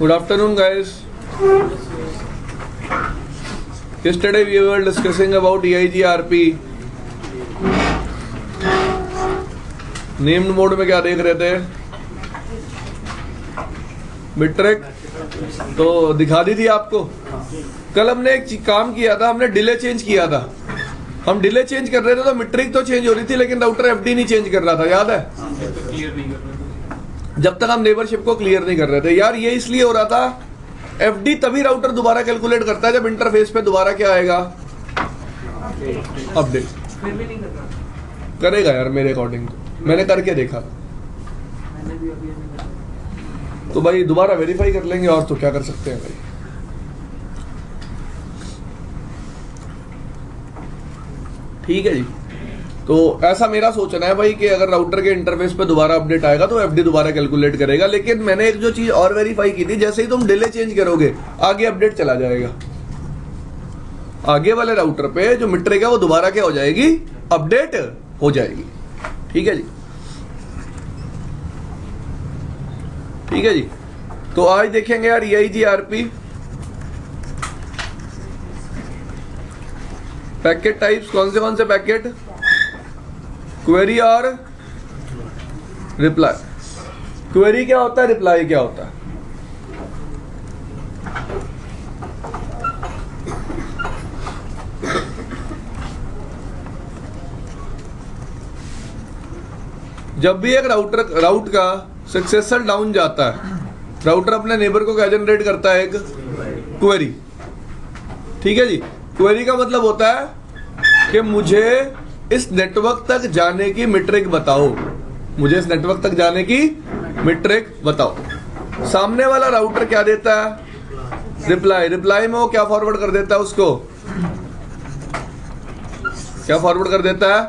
Good afternoon, guys. Yesterday we were discussing about EIGRP. Named mode में क्या देख रहे थे? मिट्रिक तो दिखा दी थी आपको। कल हमने एक काम किया था, हमने डिले चेंज किया था। हम डिले चेंज कर रहे थे तो मिट्रिक तो चेंज हो रही थी, लेकिन राउटर एफडी नहीं चेंज कर रहा था, याद है? जब तक हम नेबरशिप को क्लियर नहीं कर रहे थे। यार ये इसलिए हो रहा था, एफडी तभी राउटर दोबारा कैलकुलेट करता है जब इंटरफेस पे दोबारा क्या आएगा, अपडेट। करेगा यार मेरे अकॉर्डिंग, मैंने करके देखा। तो भाई दोबारा वेरीफाई कर लेंगे, और तो क्या कर सकते हैं भाई। ठीक है जी। तो ऐसा मेरा सोचना है भाई कि अगर राउटर के इंटरफेस पे दोबारा अपडेट आएगा तो एफडी दोबारा कैलकुलेट करेगा। लेकिन मैंने एक जो चीज और वेरीफाई की थी, जैसे ही तुम डिले चेंज करोगे आगे अपडेट चला जाएगा। आगे वाले राउटर पे जो मिट्रिक है वो दोबारा क्या हो जाएगी, अपडेट हो जाएगी। ठीक है जी, ठीक है जी। तो आज देखेंगे यार EIGRP पैकेट टाइप्स। कौन से पैकेट? क्वेरी और रिप्लाई। क्वेरी क्या होता है, रिप्लाई क्या होता है? जब भी एक राउट का सक्सेसर डाउन जाता है, राउटर अपने नेबर को क्या जनरेट करता है, एक क्वेरी। ठीक है जी। क्वेरी का मतलब होता है कि मुझे इस नेटवर्क तक जाने की मीट्रिक बताओ, मुझे इस नेटवर्क तक जाने की मीट्रिक बताओ। सामने वाला राउटर क्या देता है, रिप्लाई। रिप्लाई में वो क्या फॉरवर्ड कर देता है, उसको क्या फॉरवर्ड कर देता है,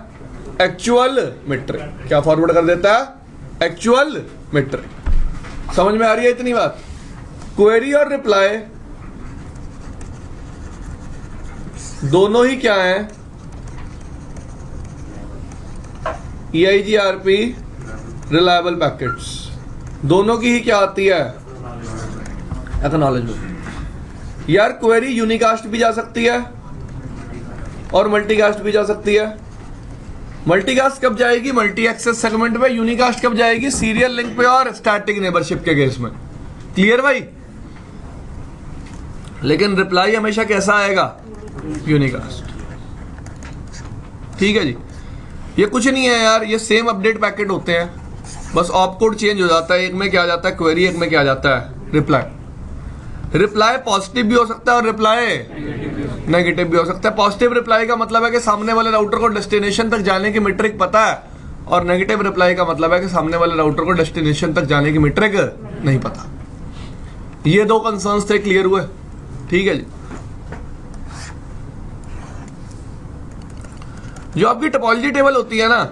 एक्चुअल मीट्रिक। क्या फॉरवर्ड कर देता है, एक्चुअल मीट्रिक। समझ में आ रही है इतनी बात? क्वेरी और रिप्लाई दोनों ही क्या है, EIGRP रिलायबल पैकेट्स। दोनों की ही क्या आती है, एक्नॉलेजमेंट। यार क्वेरी यूनिकास्ट भी जा सकती है और मल्टीकास्ट भी जा सकती है। मल्टीकास्ट कब जाएगी, मल्टी एक्सेस सेगमेंट पे। यूनिकास्ट कब जाएगी, सीरियल लिंक पे और स्टैटिक नेबरशिप के केस में। क्लियर भाई? लेकिन रिप्लाई हमेशा कैसा आएगा, यूनिकास्ट। ठीक है जी। ये कुछ नहीं है यार, ये सेम अपडेट पैकेट होते हैं, बस ऑप कोड चेंज हो जाता है। एक में क्या आ जाता है, क्वेरी, एक में क्या आ जाता है, रिप्लाई। रिप्लाई पॉजिटिव भी हो सकता है और रिप्लाई नेगेटिव भी हो सकता है। पॉजिटिव रिप्लाई का मतलब है कि सामने वाले राउटर को डेस्टिनेशन तक जाने की मीट्रिक पता है, और नेगेटिव रिप्लाई का मतलब है कि सामने वाले राउटर को डेस्टिनेशन तक जाने की मीट्रिक नहीं पता। ये दो कंसर्न्स थे, क्लियर हुए? ठीक है जी। जो आपकी टोपोलॉजी टेबल होती है ना,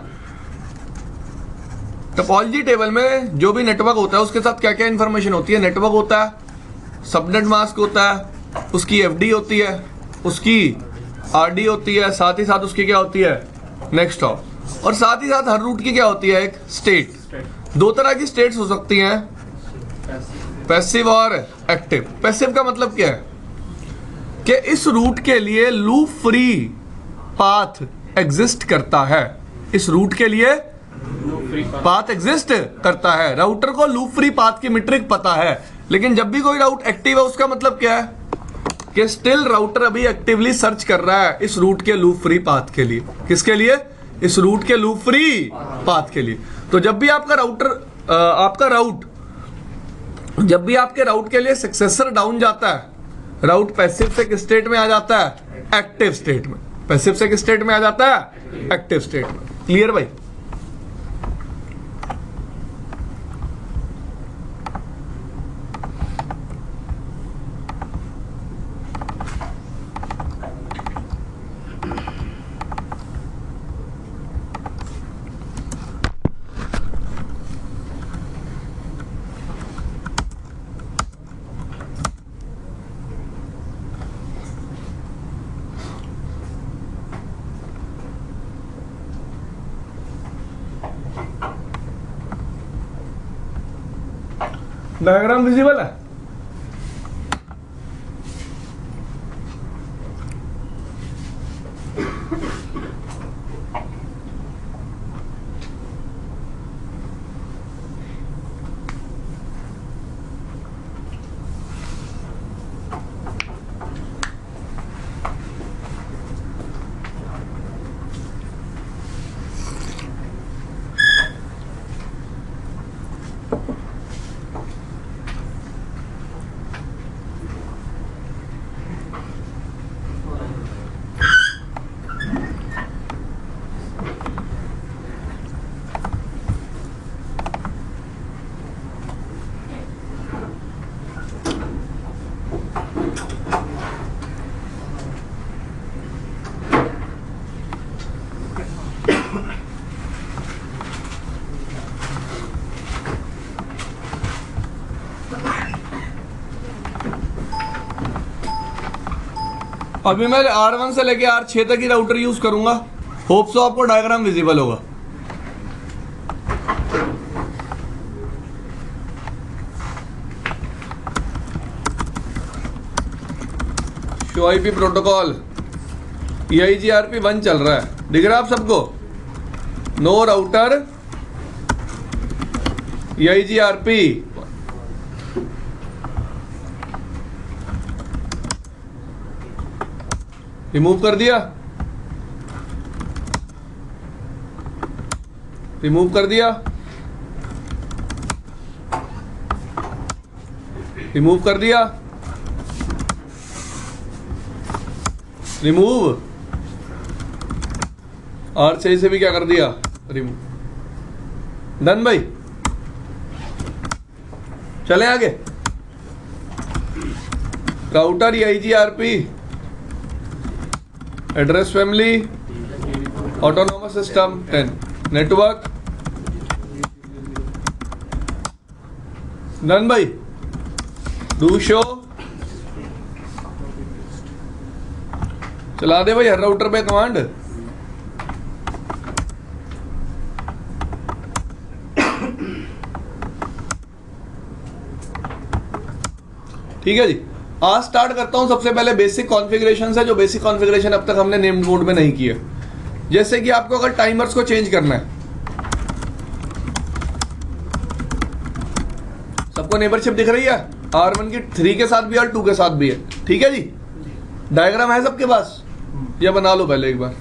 टोपोलॉजी टेबल में जो भी नेटवर्क होता है उसके साथ क्या क्या इंफॉर्मेशन होती है। नेटवर्क होता है, सबनेट मास्क होता है, उसकी एफडी होती है, उसकी आरडी होती है, साथ ही साथ उसकी क्या होती है, नेक्स्ट हॉप, और साथ ही साथ हर रूट की क्या होती है, एक स्टेट। दो तरह की स्टेट्स हो सकती हैं, पैसिव और एक्टिव। पैसिव का मतलब क्या है कि इस रूट के लिए लूप फ्री पाथ एग्जिस्ट करता है। इस रूट के लिए पाथ एग्जिस्ट करता है। राउटर को लूप फ्री पाथ की मीट्रिक पता है, लेकिन जब भी कोई राउट एक्टिव है उसका मतलब क्या है कि स्टिल राउटर अभी एक्टिवली सर्च कर रहा है इस रूट के लूप फ्री पाथ के लिए। किसके लिए? इस रूट के लूप फ्री पाथ के लिए। तो जब भी आपका राउट जब भी आपके राउट के लिए सक्सेसर डाउन जाता है, राउट पैसिव से किस स्टेट में आ जाता है, एक्टिव स्टेट में। पैसिव से किस स्टेट में आ जाता है, एक्टिव स्टेट में। क्लियर भाई? डायग्राम विजिबल है? अभी मैं R1 से लेके R6 तक ही राउटर यूज करूंगा। होप सो आपको डायग्राम विजिबल होगा। शो आईपी प्रोटोकॉल EIGRP1 चल रहा है, दिख रहा है आप सबको? नो राउटर EIGRP रिमूव कर दिया, रिमूव कर दिया, रिमूव कर दिया, रिमूव। R6 से भी क्या कर दिया? रिमूव। डन भाई, चले आगे। Router EIGRP, address family, autonomous system 10, network. Done भाई, डू शो। चला दे भाई हर राउटर पे कमांड। ठीक है जी, आज स्टार्ट करता हूं सबसे पहले बेसिक कॉन्फ़िगरेशन से, जो बेसिक कॉन्फ़िगरेशन अब तक हमने नेम्ड मोड में नहीं किया। जैसे कि आपको अगर टाइमर्स को चेंज करना है, सबको नेबरशिप दिख रही है? R1 की 3 के साथ भी और 2 के साथ भी है। ठीक है जी, डायग्राम है सबके पास? या बना लो पहले एक बार।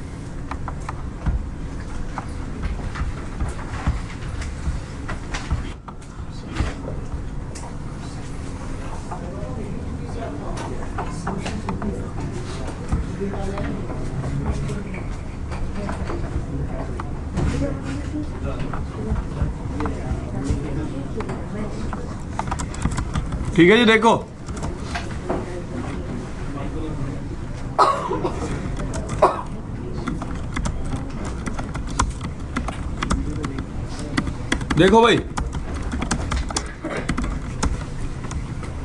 ठीक है जी, देखो देखो भाई,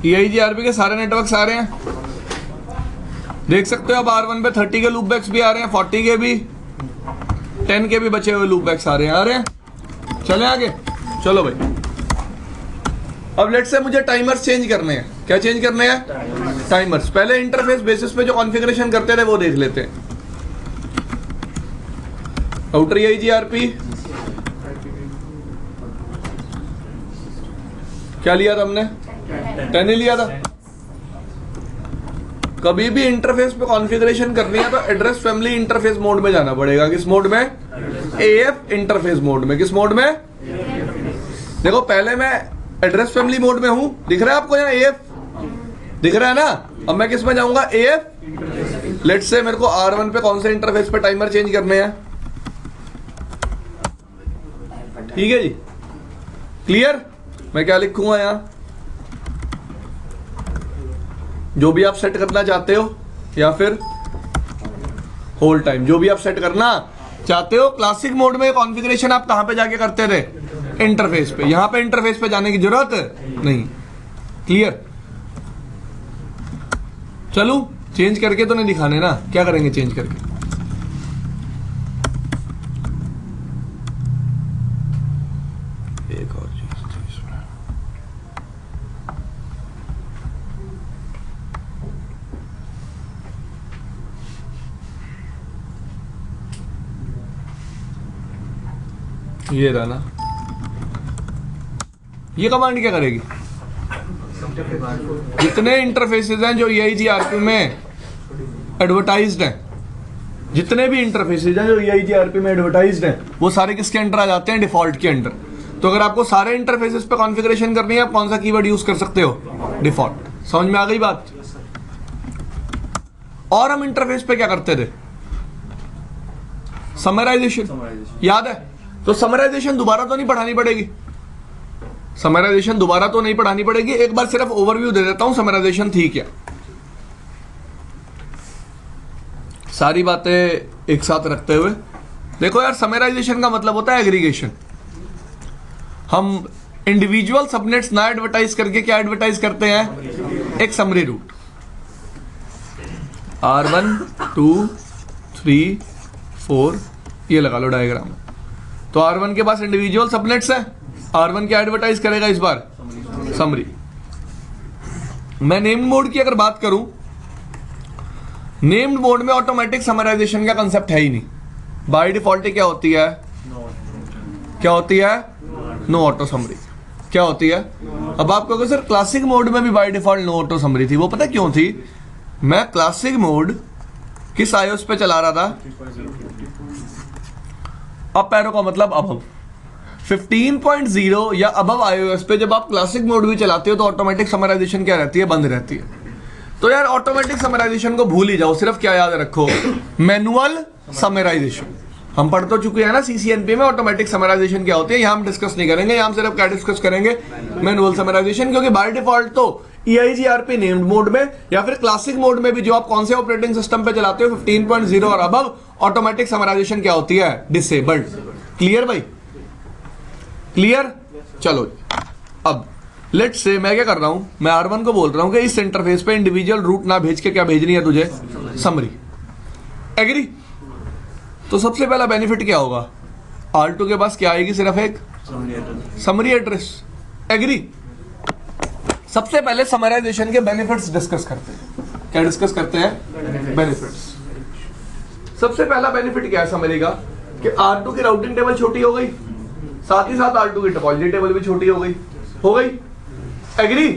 EIGRP के सारे नेटवर्क्स आ रहे हैं, देख सकते हो। अब R1 पे 30 के लूप बैक्स भी आ रहे हैं, 40 के भी, 10 के भी बचे हुए लूप बैक्स आ रहे हैं। चले आगे, चलो भाई। अब लेट्स से मुझे टाइमर्स चेंज करने हैं। क्या चेंज करने हैं? टाइमर्स। पहले इंटरफेस बेसिस पे जो कॉन्फ़िगरेशन करते थे वो देख लेते हैं। राउटर EIGRP क्या लिया था हमने? 10 ही लिया था। कभी भी इंटरफेस पे कॉन्फ़िगरेशन करनी है तो एड्रेस फैमिली इंटरफेस मोड में जाना पड़ेगा। किस मोड में? AF इंटरफेस मोड में। किस मोड में? देखो पहले मैं एड्रेस फैमिली मोड में हूं, दिख रहा है आपको यहाँ AF दिख रहा है ना? अब मैं किस में जाऊंगा? AF। लेट्स से मेरे को R1 पे कौन से इंटरफेस पे टाइमर चेंज करने हैं। ठीक है जी, क्लियर? मैं क्या लिखूंगा यहाँ? जो भी आप सेट करना चाहते हो, या फिर होल टाइम, जो भी आप सेट करना चाहते हो। क्लासिक मोड में कॉन्फ़िगरेशन आप कहां पे जाके करते थे? इंटरफेस पे। यहां पे इंटरफेस पे जाने की जरूरत नहीं। क्लियर? चलो चेंज करके तो नहीं दिखाने ना, क्या करेंगे चेंज करके? एक और चीज ये रहा ना, ये कमांड क्या करेगी? जितने इंटरफेसेस हैं जो EIGRP में एडवर्टाइज्ड हैं, जितने भी इंटरफेसेस हैं जो EIGRP में एडवर्टाइज्ड हैं, वो सारे किसके अंडर आ जाते हैं? डिफॉल्ट के अंडर। तो अगर आपको सारे इंटरफेसेस पे कॉन्फ़िगरेशन करनी है, आप कौन सा कीवर्ड यूज कर सकते हो? डिफॉल्ट। समझ में आ गई बात? और हम इंटरफेस पे क्या करते थे? समराइजेशन। याद है? तो समराइजेशन दोबारा तो नहीं पढ़ानी पड़ेगी। समराइजेशन दोबारा तो नहीं पढ़ानी पड़ेगी, एक बार सिर्फ ओवरव्यू दे देता हूं समराइजेशन थी क्या। सारी बातें एक साथ रखते हुए देखो यार, समराइजेशन का मतलब होता है एग्रीगेशन। हम इंडिविजुअल सबनेट्स ना एडवर्टाइज करके क्या एडवर्टाइज करते हैं? एक समरी रूट। R1 2 3 4 ये लगा लो डायग्राम। तो R1 के पास इंडिविजुअल सबनेट्स है, R1 क्या एडवर्टाइज करेगा इस बार? समरी। मैं नेम्ड मोड की अगर बात करूं, नेम्ड मोड में ऑटोमेटिक समराइजेशन का कंसेप्ट है ही नहीं। बाय डिफॉल्ट क्या होती है? क्या होती है? No auto summary. क्या होती है? अब आप कहोगे सर क्लासिक मोड में भी by default no auto summary थी। वो पता क्यों थी? मैं क्लासिक मोड किस iOS पे चला रहा था? अप एरो का मतलब अबव 15.0 या अबव iOS पे जब आप क्लासिक मोड भी चलाते हो तो ऑटोमेटिक समराइजेशन क्या रहती है? बंद रहती है। तो यार ऑटोमेटिक समराइजेशन को भूल ही जाओ, सिर्फ क्या याद रखो? Manual summarisation. हम पढ़ तो चुके हैं ना CCNP में ऑटोमेटिक समराइजेशन क्या होती है। यहां हम डिस्कस नहीं करेंगे, यहां हम सिर्फ क्या डिस्कस करेंगे? Manual summarisation. क्योंकि बाय डिफॉल्ट तो EIGRP नेम्ड मोड में या फिर क्लासिक मोड में भी जो आप कौन से ऑपरेटिंग सिस्टम पे चलाते हो 15.0 और अबव, ऑटोमेटिक समराइजेशन क्या होती है? डिसेबल्ड। क्लियर भाई? क्लियर? चलो अब लेट्स से मैं क्या कर रहा हूं, मैं R1 को बोल रहा हूं कि इस इंटरफेस पे इंडिविजुअल रूट ना भेज के क्या भेजनी है तुझे? समरी। एग्री? तो सबसे पहला बेनिफिट क्या होगा? R2 के पास क्या आएगी? सिर्फ एक समरी एड्रेस। एग्री? सबसे पहले समराइजेशन के बेनिफिट्स डिस्कस करते हैं। क्या डिस्कस करते हैं? बेनिफिट्स। सबसे पहला बेनिफिट क्या है समरी का? कि R2 की राउटिंग टेबल छोटी हो गई, साथ ही साथ R2 की टोपोलॉजी टेबल भी छोटी हो गई। हो गई? एग्री?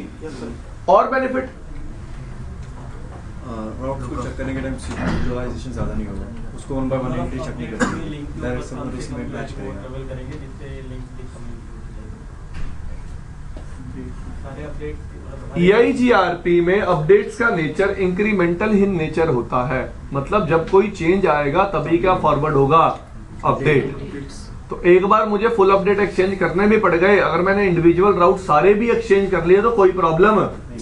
और बेनिफिट? राउट को चेक करने के टाइम सिंक्रोनाइजेशन ज्यादा नहीं होगा, उसको one by one entry check नहीं करेंगे, डायरेक्ट समरी इसमें मैच करेगा। EIGRP में अपडेट्स का नेचर इंक्रीमेंटल इन नेचर होता है। मतलब जब कोई चेंज आएगा तभी क्या फॉरवर्ड होगा? अपडेट। तो एक बार मुझे फुल अपडेट एक्सचेंज करने भी पड़ गए, अगर मैंने इंडिविजुअल राउट सारे भी एक्सचेंज कर लिए तो कोई प्रॉब्लम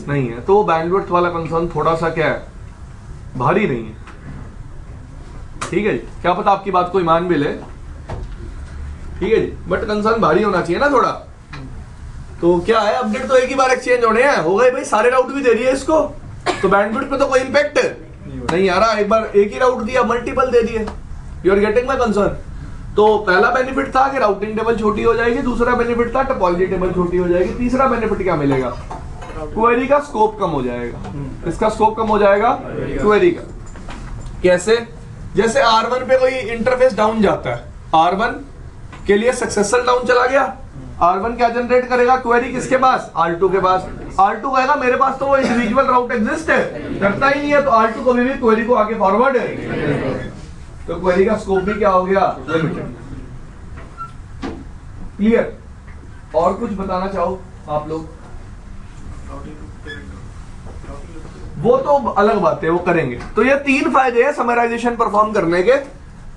नहीं है। तो बैंडविड्थ वाला कंसर्न थोड़ा सा क्या है? भारी नहीं है। ठीक है जी, क्या पता आपकी बात कोई मान भी ले, ठीक है जी, बट कंसर्न भारी होना चाहिए ना थोड़ा। तो क्या है, अपडेट तो एक ही बार एक्सचेंज होने हैं, हो गए भाई, सारे राउट भी दे दिए इसको, तो बैंडविड्थ पे तो कोई इंपैक्ट नहीं आ रहा। एक बार एक ही राउट दिया, मल्टीपल दे दिए। You are getting my concern? तो पहला बेनिफिट था कि राउटिंग टेबल छोटी हो जाएगी, दूसरा बेनिफिट था टोपोलॉजी टेबल छोटी हो जाएगी, तीसरा बेनिफिट क्या मिलेगा? क्वेरी का स्कोप कम हो जाएगा। इसका स्कोप कम हो जाएगा क्वेरी का। कैसे? जैसे R1 पे कोई इंटरफेस डाउन जाता है, R1 के लिए सक्सेसर डाउन चला गया, R1 क्या जनरेट करेगा? क्वेरी किसके पास? R2 के पास। R2 कहेगा मेरे पास तो वो इंडिविजुअल राउट एग्जिस्ट है, करता ही नहीं है, तो R2 को भी क्वेरी को आगे फॉरवर्ड है। तो क्वेरी का स्कोप भी क्या हो गया? लिमिटेड। क्लियर? और कुछ बताना चाहो आप लोग? वो तो अलग बात है, वो करेंगे। तो ये तीन फायदे हैं समराइजेशन परफॉर्म करने के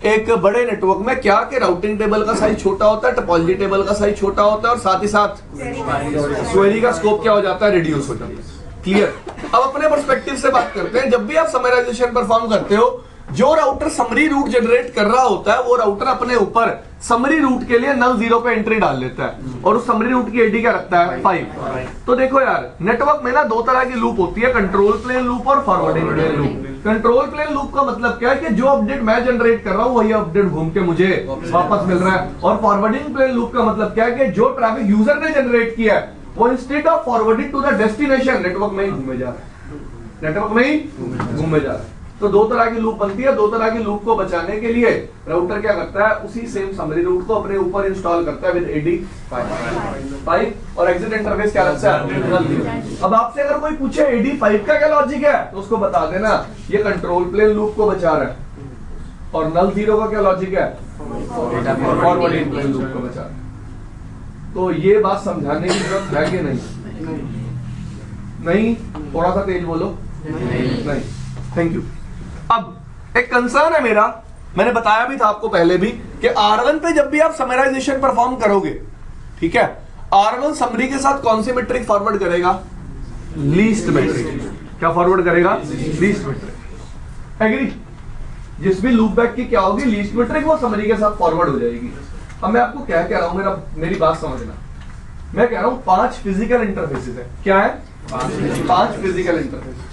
एक बड़े नेटवर्क में। क्या कि राउटिंग टेबल का साइज छोटा होता है, टोपोलॉजी टेबल का साइज छोटा होता है, और साथ ही साथ क्वेरी का स्कोप क्या हो जाता है? रिड्यूस हो जाता है। क्लियर? अब अपने पर्सपेक्टिव से बात करते हैं। जब भी आप समराइजेशन परफॉर्म करते हो, जो राउटर समरी रूट जनरेट कर रहा होता है वो राउटर अपने ऊपर समरी रूट के लिए नल जीरो पे एंट्री डाल लेता है, और उस समरी रूट की एडी क्या रखता है? 5। तो देखो यार, नेटवर्क में ना दो तरह की लूप होती है, कंट्रोल प्लेन लूप और forwarding plane loop. Control plane loop का मतलब क्या है कि जो अपडेट मैं जनरेट कर रहा हूं वही अपडेट घूम के मुझे वापस मिल रहा है। और फॉरवर्डिंग प्लेन लूप का मतलब क्या है कि जो ट्रैफिक यूजर ने जनरेट किया है वो instead of forwarding to the destination network में ही घूमे जा रहा है, नेटवर्क में ही घूमे जा रहा है। तो दो तरह की लूप बनती है। दो तरह की लूप को बचाने के लिए राउटर क्या करता है? उसी सेम समरी रूट को अपने ऊपर इंस्टॉल करता है विद एडी 5 और एग्जिट इंटरफेस क्या रखता है? अब आपसे अगर कोई पूछे एडी 5 का क्या लॉजिक है, तो उसको बता देना ये कंट्रोल प्लेन लूप को बचा रहा है, और नल जीरो का क्या लॉजिक है? फॉरवर्डिंग प्लेन लूप को बचा रहा है। तो ये बात समझाने की जरूरत है कि नहीं? नहीं? थोड़ा सा तेज बोलो। नहीं। Thank you. अब एक कंसर्न है मेरा, मैंने बताया भी था आपको पहले भी, कि R1 पे जब भी आप समराइजेशन परफॉर्म करोगे, ठीक है, R1 समरी के साथ कौन सी मैट्रिक फॉरवर्ड करेगा? Least metric. क्या फॉरवर्ड करेगा? Least metric. एग्री? जिस भी लूप बैक की क्या होगी? लीस्ट मैट्रिक, वो समरी के साथ फॉरवर्ड हो जाएगी। अब मैं आपको क्या कह रहा हूं, मेरी बात समझना। मैं कह रहा हूं 5 फिजिकल इंटरफेसेस है। क्या है? 5 फिजिकल इंटरफेस।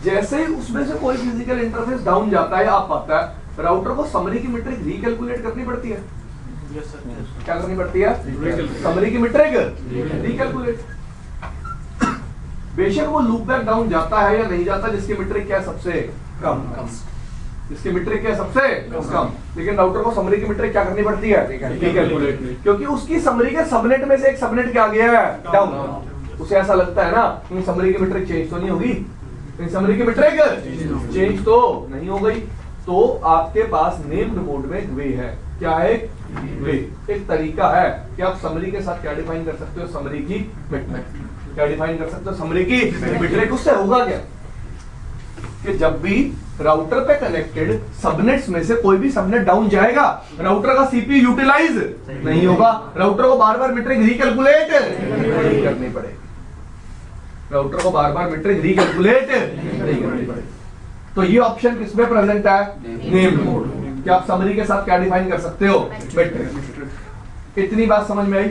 जैसे ही उसमें से कोई फिजिकल इंटरफेस डाउन जाता है या अप आता है, राउटर को समरी की मीट्रिक रिकैलकुलेट करनी पड़ती है। क्या करनी पड़ती है? समरी की मीट्रिक रिकैलकुलेट। बेशक वो लूप बैक डाउन जाता है या नहीं जाता, जिसकी मीट्रिक क्या है? सबसे कम। इसकी मीट्रिक क्या है? सबसे कम। लेकिन राउटर को समरी की मीट्रिक क्या करनी पड़ती है? रिकैलकुलेट, क्योंकि उसकी समरी के सबनेट में से एक सबनेट क्या आ गया है? डाउन। उसे ऐसा लगता है ना कि समरी की मीट्रिक चेंज तो नहीं होगी, समरी की मीट्रिक चेंज तो नहीं हो गई। तो आपके पास नेम्ड मोड में एक वे है। क्या है? वे, एक तरीका है कि आप समरी के साथ क्या डिफाइन कर सकते हो? समरी की मीट्रिक। क्या डिफाइन कर सकते हो? समरी की मीट्रिक। उससे होगा क्या कि जब भी राउटर पे कनेक्टेड सबनेट्स में से कोई भी सबनेट डाउन जाएगा, राउटर का सीपीयू यूटिलाइज नहीं होगा, राउटर को बार बार मीट्रिक रिकैलकुलेट नहीं करनी पड़ेगी। राउटर को बार बार मीट्रिक रिकैलकुलेट नहीं करनी पड़ेगी। तो ये ऑप्शन किसमें प्रेजेंट है? Named mode. क्या आप समरी के साथ क्या डिफाइन कर सकते हो? मीट्रिक। इतनी बात समझ में आई?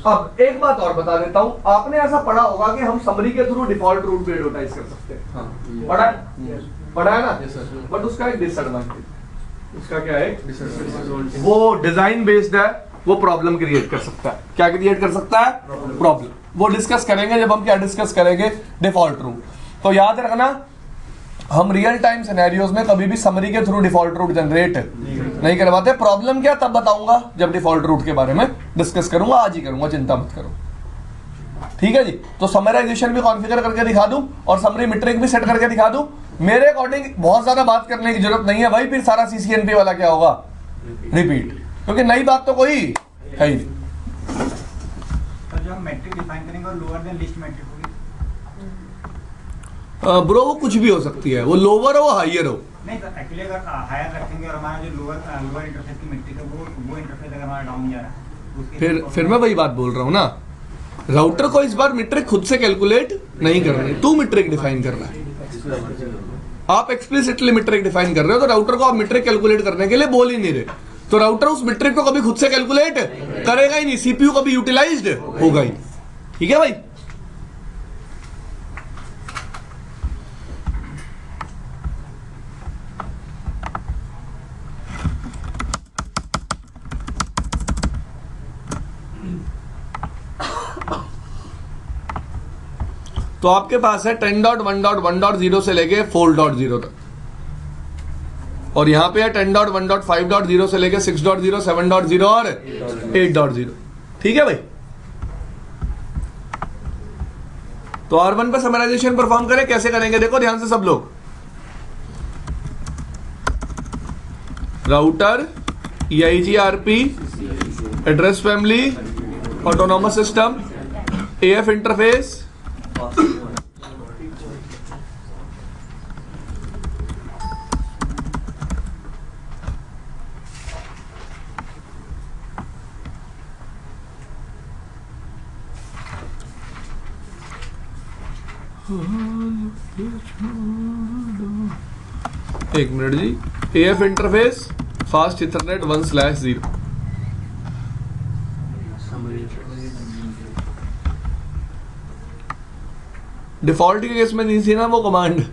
अब एक बात और बता देता हूं, आपने ऐसा पढ़ा होगा कि हम समरी के थ्रू डिफॉल्ट रूट पे एडवर्टाइज कर सकते हैं। पढ़ा है? पढ़ा है ना? बट उसका एक डिसएडवांटेज। उसका क्या है? वो डिजाइन बेस्ड है, वो प्रॉब्लम क्रिएट कर सकता है। क्या क्रिएट कर सकता है? प्रॉब्लम। वो डिस्कस करेंगे जब हम क्या डिस्कस करेंगे? Default route. तो याद रखना, हम रियल टाइम सिनेरियोज में कभी भी समरी के थ्रू डिफॉल्ट रूट जनरेट नहीं करवाते। प्रॉब्लम क्या तब बताऊंगा जब डिफॉल्ट रूट के बारे में डिस्कस करूंगा। आज ही करूंगा, चिंता मत करो। ठीक है जी। तो समराइजेशन भी कॉन्फ़िगर करके दिखा दूं और समरी मीट्रिक भी सेट करके दिखा दूं। मेरे अकॉर्डिंग बहुत ज्यादा बात करने की जरूरत नहीं है भाई, फिर सारा सीसीएनपी वाला क्या होगा? रिपीट, क्योंकि नई बात तो कोई है ही नहीं। तो जो हम मैट्रिक डिफाइन करेंगे और लोअर देन लिस्ट मैट्रिक होगी। ब्रो वो कुछ भी हो सकती है, वो लोअर हो हाइयर हो। नहीं तो एक्चुअली अगर हायर रखेंगे और हमारा जो लोअर इंटरफेस की मैट्रिक है वो इंटरफेस अगर हमारा डाउन जा रहा है, फिर मैं वही बात बोल रहा हूँ ना, राउटर को इस बार मीट्रिक खुद से कैलकुलेट नहीं कर रहे, तू मीट्रिक डिफाइन कर रहा है। आप एक्सप्लिसिटली मीट्रिक डिफाइन कर रहे हो, तो राउटर को आप मीट्रिक कैलकुलेट करने के लिए बोल ही नहीं रहे। तो राउटर उस मीट्रिक को कभी खुद से कैलकुलेट करेगा ही नहीं, सीपीयू कभी यूटिलाइज्ड होगा ही। ठीक है भाई? तो आपके पास है 10.1.1.0 से लेके 4.0 तक, और यहां पे है 10.1.5.0 से लेके 6.0, 7.0 और 8.0। ठीक है भाई? तो R1 पे समराइजेशन परफॉर्म करें, कैसे करेंगे देखो ध्यान से सब लोग। Router, EIGRP, address family, autonomous system, AF interface, एक मिनट जी, AF interface fast Ethernet 1/0। Default के केस में नहीं थी ना वो कमांड,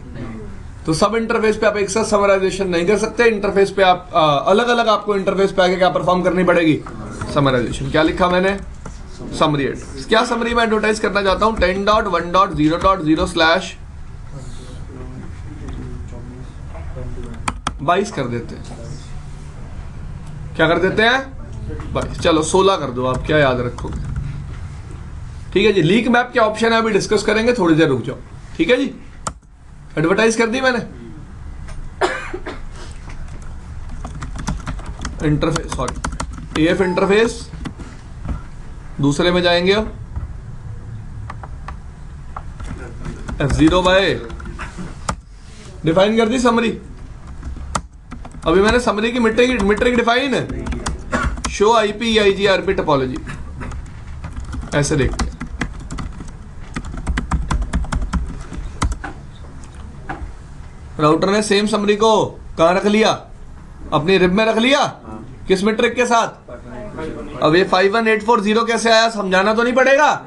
तो सब इंटरफेस पे आप एक साथ समराइजेशन नहीं कर सकते। इंटरफेस पे आप अलग अलग आपको इंटरफेस पे आके क्या परफॉर्म करनी पड़ेगी? समराइजेशन। क्या लिखा मैंने? Summary address. क्या समरी में एडवर्टाइज करना चाहता हूं? 10.1.0./22 कर देते हैं। क्या कर देते हैं? 22। चलो 16 कर दो, आप क्या याद रखोगे? ठीक है जी। लीक मैप क्या ऑप्शन है अभी डिस्कस करेंगे, थोड़ी देर रुक जाओ। ठीक है जी? एडवर्टाइज कर दी मैंने। इंटरफेस, सॉरी, AF इंटरफेस दूसरे में जाएंगे। अब F0 बाय डिफाइन कर दी समरी। अभी मैंने समरी की मीट्रिक डिफाइन है, शो IP EIGRP टोपोलॉजी। ऐसे देखते हैं। राउटर ने सेम समरी को कहां रख लिया? अपनी रिब में रख लिया। किस मीट्रिक के साथ? अब ये 51840 कैसे आया, समझाना तो नहीं पड़ेगा?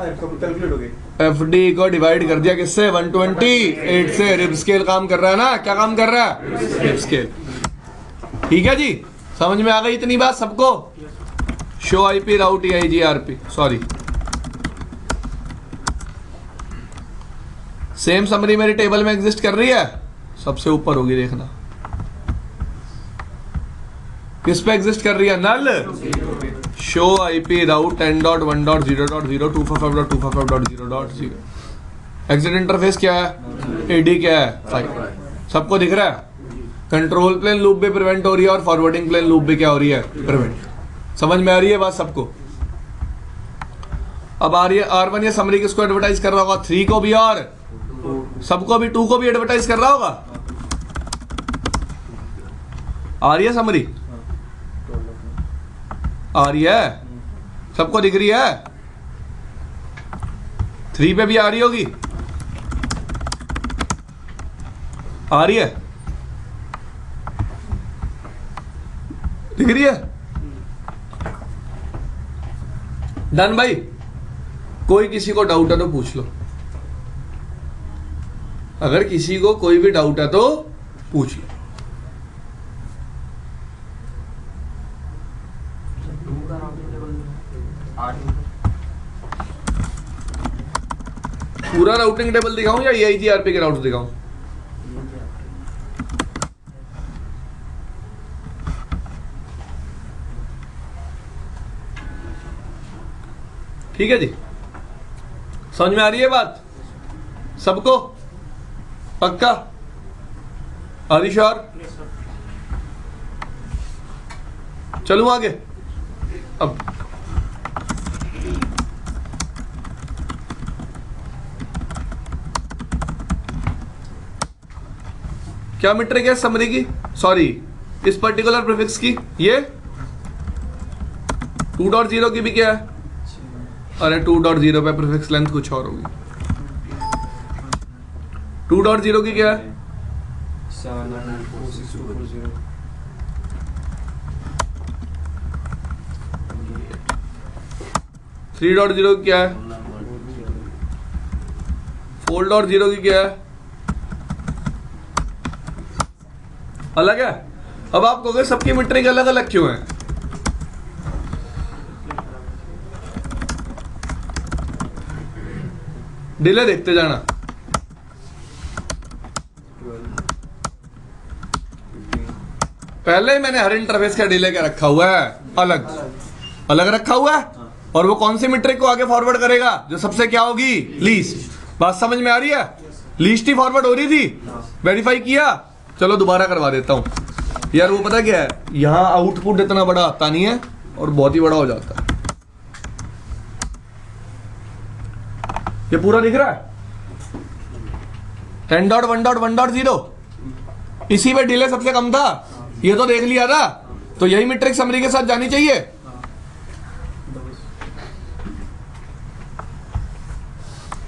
कैलकुलेट हो गई। FD को डिवाइड कर दिया किससे? 128 से। रिब स्केल काम कर रहा है ना? क्या काम कर रहा है? Rib scale. ठीक है जी, समझ में आ गई इतनी बात सबको? शो IP राउट EIGRP, सॉरी। सेम समरी मेरी टेबल में एग्जिस्ट कर रही है, सबसे ऊपर होगी देखना। किस पे एग्जिस्ट कर रही है? नल। शो IP राउट 10.1.0.0 एग्जिट इंटरफेस क्या है? AD क्या है? 5। सबको दिख रहा है? कंट्रोल प्लेन लूप भी प्रिवेंट हो रही है और फॉरवर्डिंग प्लेन लूप भी क्या हो रही है? प्रिवेंट। समझ में आ रही है बात सबको? अब आ रही है R1, ये समरी किसको एडवर्टाइज कर रहा होगा? 3 को भी और सबको भी, 2 को भी एडवर्टाइज कर रहा होगा। आ रही है समरी? आ रही है? सबको दिख रही है? 3 पे भी आ रही होगी। आ रही है? दिख रही है? डन भाई। कोई किसी को डाउट है तो पूछ लो। अगर किसी को कोई भी डाउट है तो पूछ लो। पूरा राउटिंग टेबल दिखाऊं या EIGRP के राउट दिखाऊं? ठीक है जी, समझ में आ रही है बात सबको? पक्का? Are you sure? चलूं आगे? अब क्या मीट्रिक है समरी की? सॉरी, इस पर्टिकुलर प्रीफिक्स की। ये 2.0 की भी क्या है? अरे 2.0 पे प्रीफिक्स लेंथ कुछ और होगी। 2.0 की क्या है? 7946240। 3.0 की क्या है? 4.0 की क्या है? अलग है। अब आप कहोगे सबकी मीट्रिक अलग अलग क्यों है? डिले देखते जाना। पहले ही मैंने हर इंटरफेस का डिले क्या रखा हुआ है? अलग अलग रखा हुआ है। और वो कौन सी मीट्रिक को आगे फॉरवर्ड करेगा? जो सबसे क्या होगी? लीस्ट। बात समझ में आ रही है? लीस्ट ही फॉरवर्ड हो रही थी, वेरीफाई किया, चलो दोबारा करवा देता हूं। यार वो पता क्या है, यहां आउटपुट इतना बड़ा आता नहीं है और बहुत ही बड़ा हो जाता है। ये पूरा दिख रहा है? 10.1.1.0 इसी पे डिले सबसे कम था, ये तो देख लिया था। तो यही मीट्रिक समरी के साथ जानी चाहिए।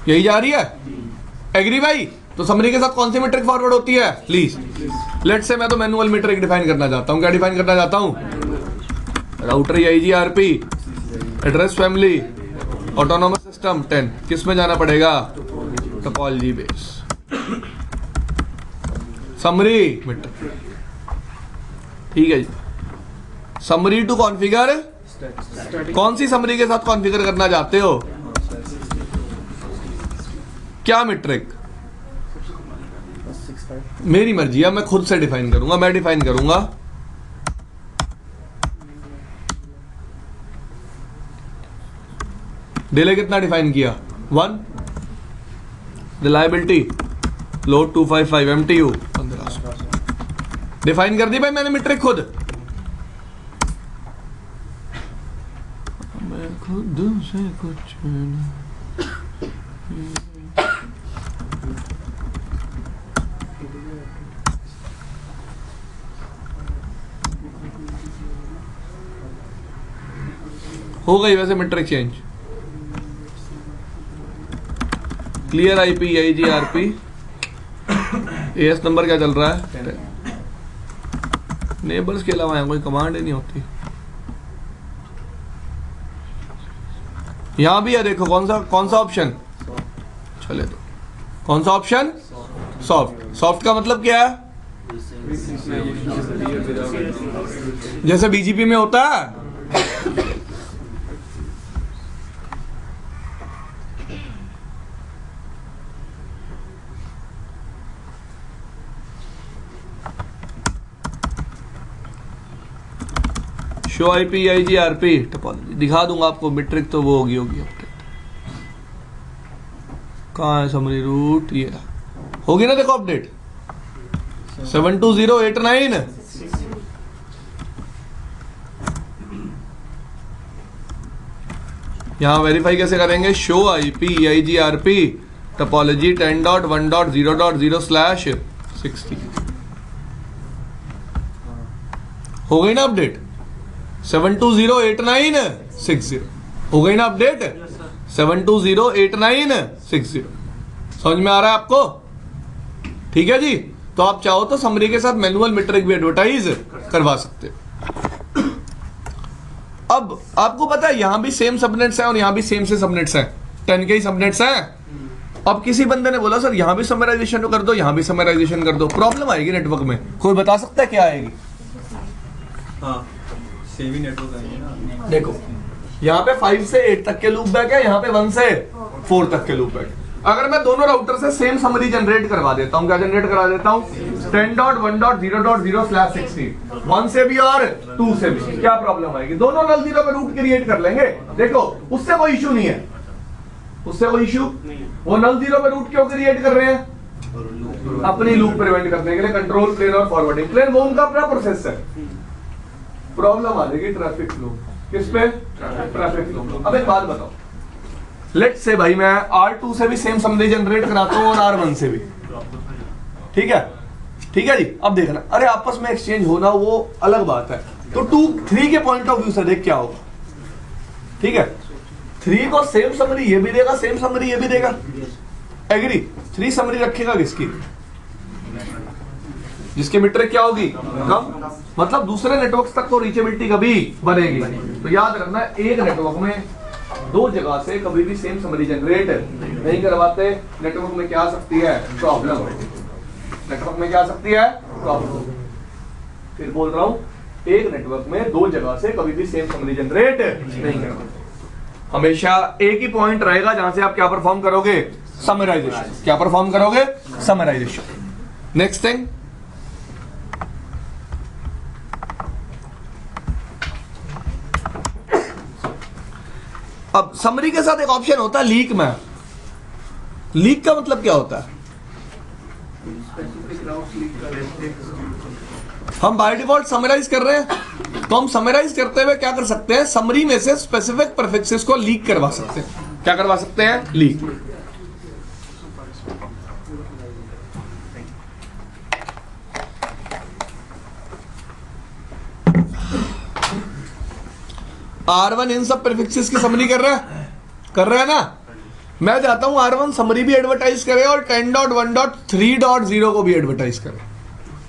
यही जा रही है? एग्री भाई? तो समरी के साथ कौन सी मीट्रिक फॉरवर्ड होती है? लीस्ट। लेट से मैं तो मैनुअल मीट्रिक डिफाइन करना चाहता हूं। क्या डिफाइन करना चाहता हूं? Router EIGRP, address family, autonomous system 10। किस में जाना पड़ेगा? Topology base. Summary metric. ठीक है जी। समरी टू कॉन्फ़िगर, कौन सी समरी के साथ कॉन्फ़िगर करना चाहते हो? क्या मीट्रिक? मेरी मर्जी है, मैं खुद से डिफाइन करूंगा। मैं डिफाइन करूंगा डिले कितना डिफाइन किया? 1। रिलायबिलिटी लोड 255 MTU 1500 डिफाइन कर दी भाई मैंने मीट्रिक खुद। मैं खुद से कुछ हो गई वैसे metric change. Clear IP EIGRP। AS number क्या चल रहा है? नेबर्स के अलावा यहाँ कोई कमांड ही नहीं होती। यहां भी है, देखो कौन सा ऑप्शन चले, तो कौन सा ऑप्शन, सॉफ्ट। सॉफ्ट का मतलब क्या है, जैसे बीजीपी में होता है। Show IP IG RP topology दिखा दूंगा आपको, मीट्रिक तो वो होगी अपडेट। कहाँ है समरी रूट, ये होगी ना, देखो अपडेट 72089। यहां वेरीफाई कैसे करेंगे, show IP IG RP topology 10.1.0.0/60 हो गई ना अपडेट, 7208960 हो गई ना अपडेट, 7208960 समझ में आ रहा है आपको? ठीक है जी। तो आप चाहो तो समरी के साथ मैनुअल मीट्रिक भी एडवर्टाइज करवा सकते हो। अब आपको पता है यहां भी सेम सबनेट्स हैं और यहां भी सेम से सबनेट्स हैं, 10 के ही सबनेट्स हैं। अब किसी बंदे ने बोला सर यहां भी समराइजेशन कर दो, यहां भी समराइजेशन कर दो, प्रॉब्लम आएगी नेटवर्क में। कोई बता सकता है क्या आएगी? हाँ, सेम ही नेटवर्क आएंगे ना। देखो यहाँ पे 5 से 8 तक के लूप बैक है, यहाँ पे 1 से 4 तक के लूप बैक। अगर मैं दोनों राउटर से सेम समरी जनरेट करवा देता हूँ, क्या जनरेट करा देता हूँ, 10.1.0.0/60 1 से भी और 2 से भी, क्या प्रॉब्लम आएगी? दोनों नल जीरो पे रूट क्रिएट कर लेंगे। देखो उससे कोई इशू नहीं है, उससे कोई इशू। वो नल जीरो पे रूट क्यों क्रिएट कर रहे हैं? अपनी लूप प्रिवेंट करने के लिए, कंट्रोल प्लेन और फॉरवर्डिंग प्लेन, वो उनका अपना प्रोसेस है। प्रॉब्लम आ जाएगी ट्रैफिक फ्लो, किस पे? Traffic flow. अब एक बात बताओ, लेट्स से भाई मैं R2 से भी सेम समरी जनरेट कराता हूं और R1 से भी, ठीक है? ठीक है जी। अब देखना, अरे आपस में एक्सचेंज होना वो अलग बात है। तो 2-3 के पॉइंट ऑफ व्यू से देख क्या होगा, ठीक है? 3 को सेम समरी ये भी देगा, सेम समरी ये भी देगा, एग्री? 3 समरी रखेगा किसकी? जिसकी मीट्रिक क्या होगी, कम, मतलब दूसरे नेटवर्क तक तो रीचेबिलिटी कभी बनेगी। तो याद रखना, एक नेटवर्क में 2 जगह से कभी भी सेम समरी जनरेट नहीं करवाते। नेटवर्क में क्या आ सकती है, प्रॉब्लम। नेटवर्क में क्या आ सकती है, प्रॉब्लम। फिर बोल रहा हूं, एक नेटवर्क में 2 जगह से कभी भी सेम समरी जनरेट नहीं करवाते। हमेशा एक ही पॉइंट रहेगा जहां से आप क्या परफॉर्म करोगे, समराइजेशन। क्या परफॉर्म करोगे, समराइजेशन। नेक्स्ट थिंग, अब समरी के साथ एक ऑप्शन होता है लीक मैप। लीक का मतलब क्या होता है? हम बाय डिफॉल्ट समराइज कर रहे हैं, तो हम समराइज करते हुए क्या कर सकते हैं, समरी में से स्पेसिफिक प्रीफिक्सेस को लीक करवा सकते हैं। क्या करवा सकते हैं, लीक। R1 इन सब प्रीफिक्सेस की समरी कर रहा है ना। मैं चाहता हूं R1 समरी भी एडवर्टाइज करे और 10.1.3.0 को भी एडवर्टाइज करे।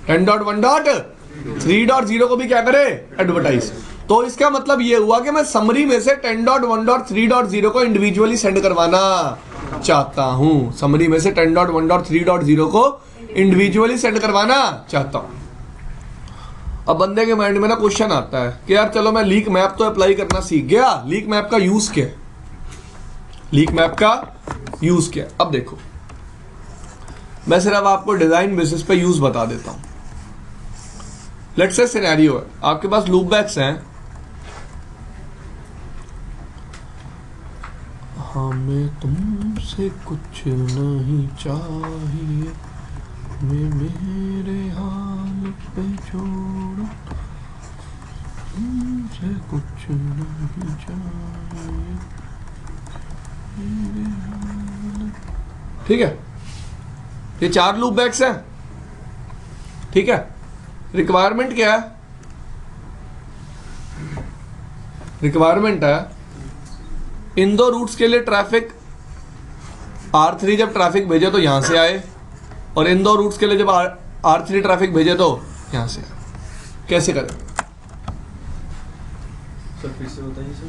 10.1.3.0 को भी क्या करे, एडवर्टाइज। तो इसका मतलब ये हुआ कि मैं समरी में से 10.1.3.0 को इंडिविजुअली सेंड करवाना चाहता हूं। समरी में से 10.1.3.0 को इंडिविजुअली सेंड करवाना चाहता हूं। अब बंदे के माइंड में ना क्वेश्चन आता है कि यार चलो मैं लीक मैप तो अप्लाई करना सीख गया, लीक मैप का यूज क्या है? लीक मैप का यूज क्या है? अब देखो, मैं सिर्फ आपको डिजाइन बेसिस पे यूज बता देता हूं। लेट्स से सिनेरियो है, आपके पास लूप बैक्स हैं, हमें तुमसे कुछ नहीं चाहिए, मेरे हाल पे छोड़ो, तुमसे कुछ नहीं चाहिए, ठीक है? ये 4 लूप बैक्स हैं, ठीक है? रिक्वायरमेंट क्या है? रिक्वायरमेंट है इन 2 रूट्स के लिए ट्रैफिक R3 जब ट्रैफिक भेजे तो यहां से आए, और इन 2 रूट्स के लिए जब R3 ट्रैफिक भेजे तो यहां से। कैसे करें? सर फिर से बताइए सर।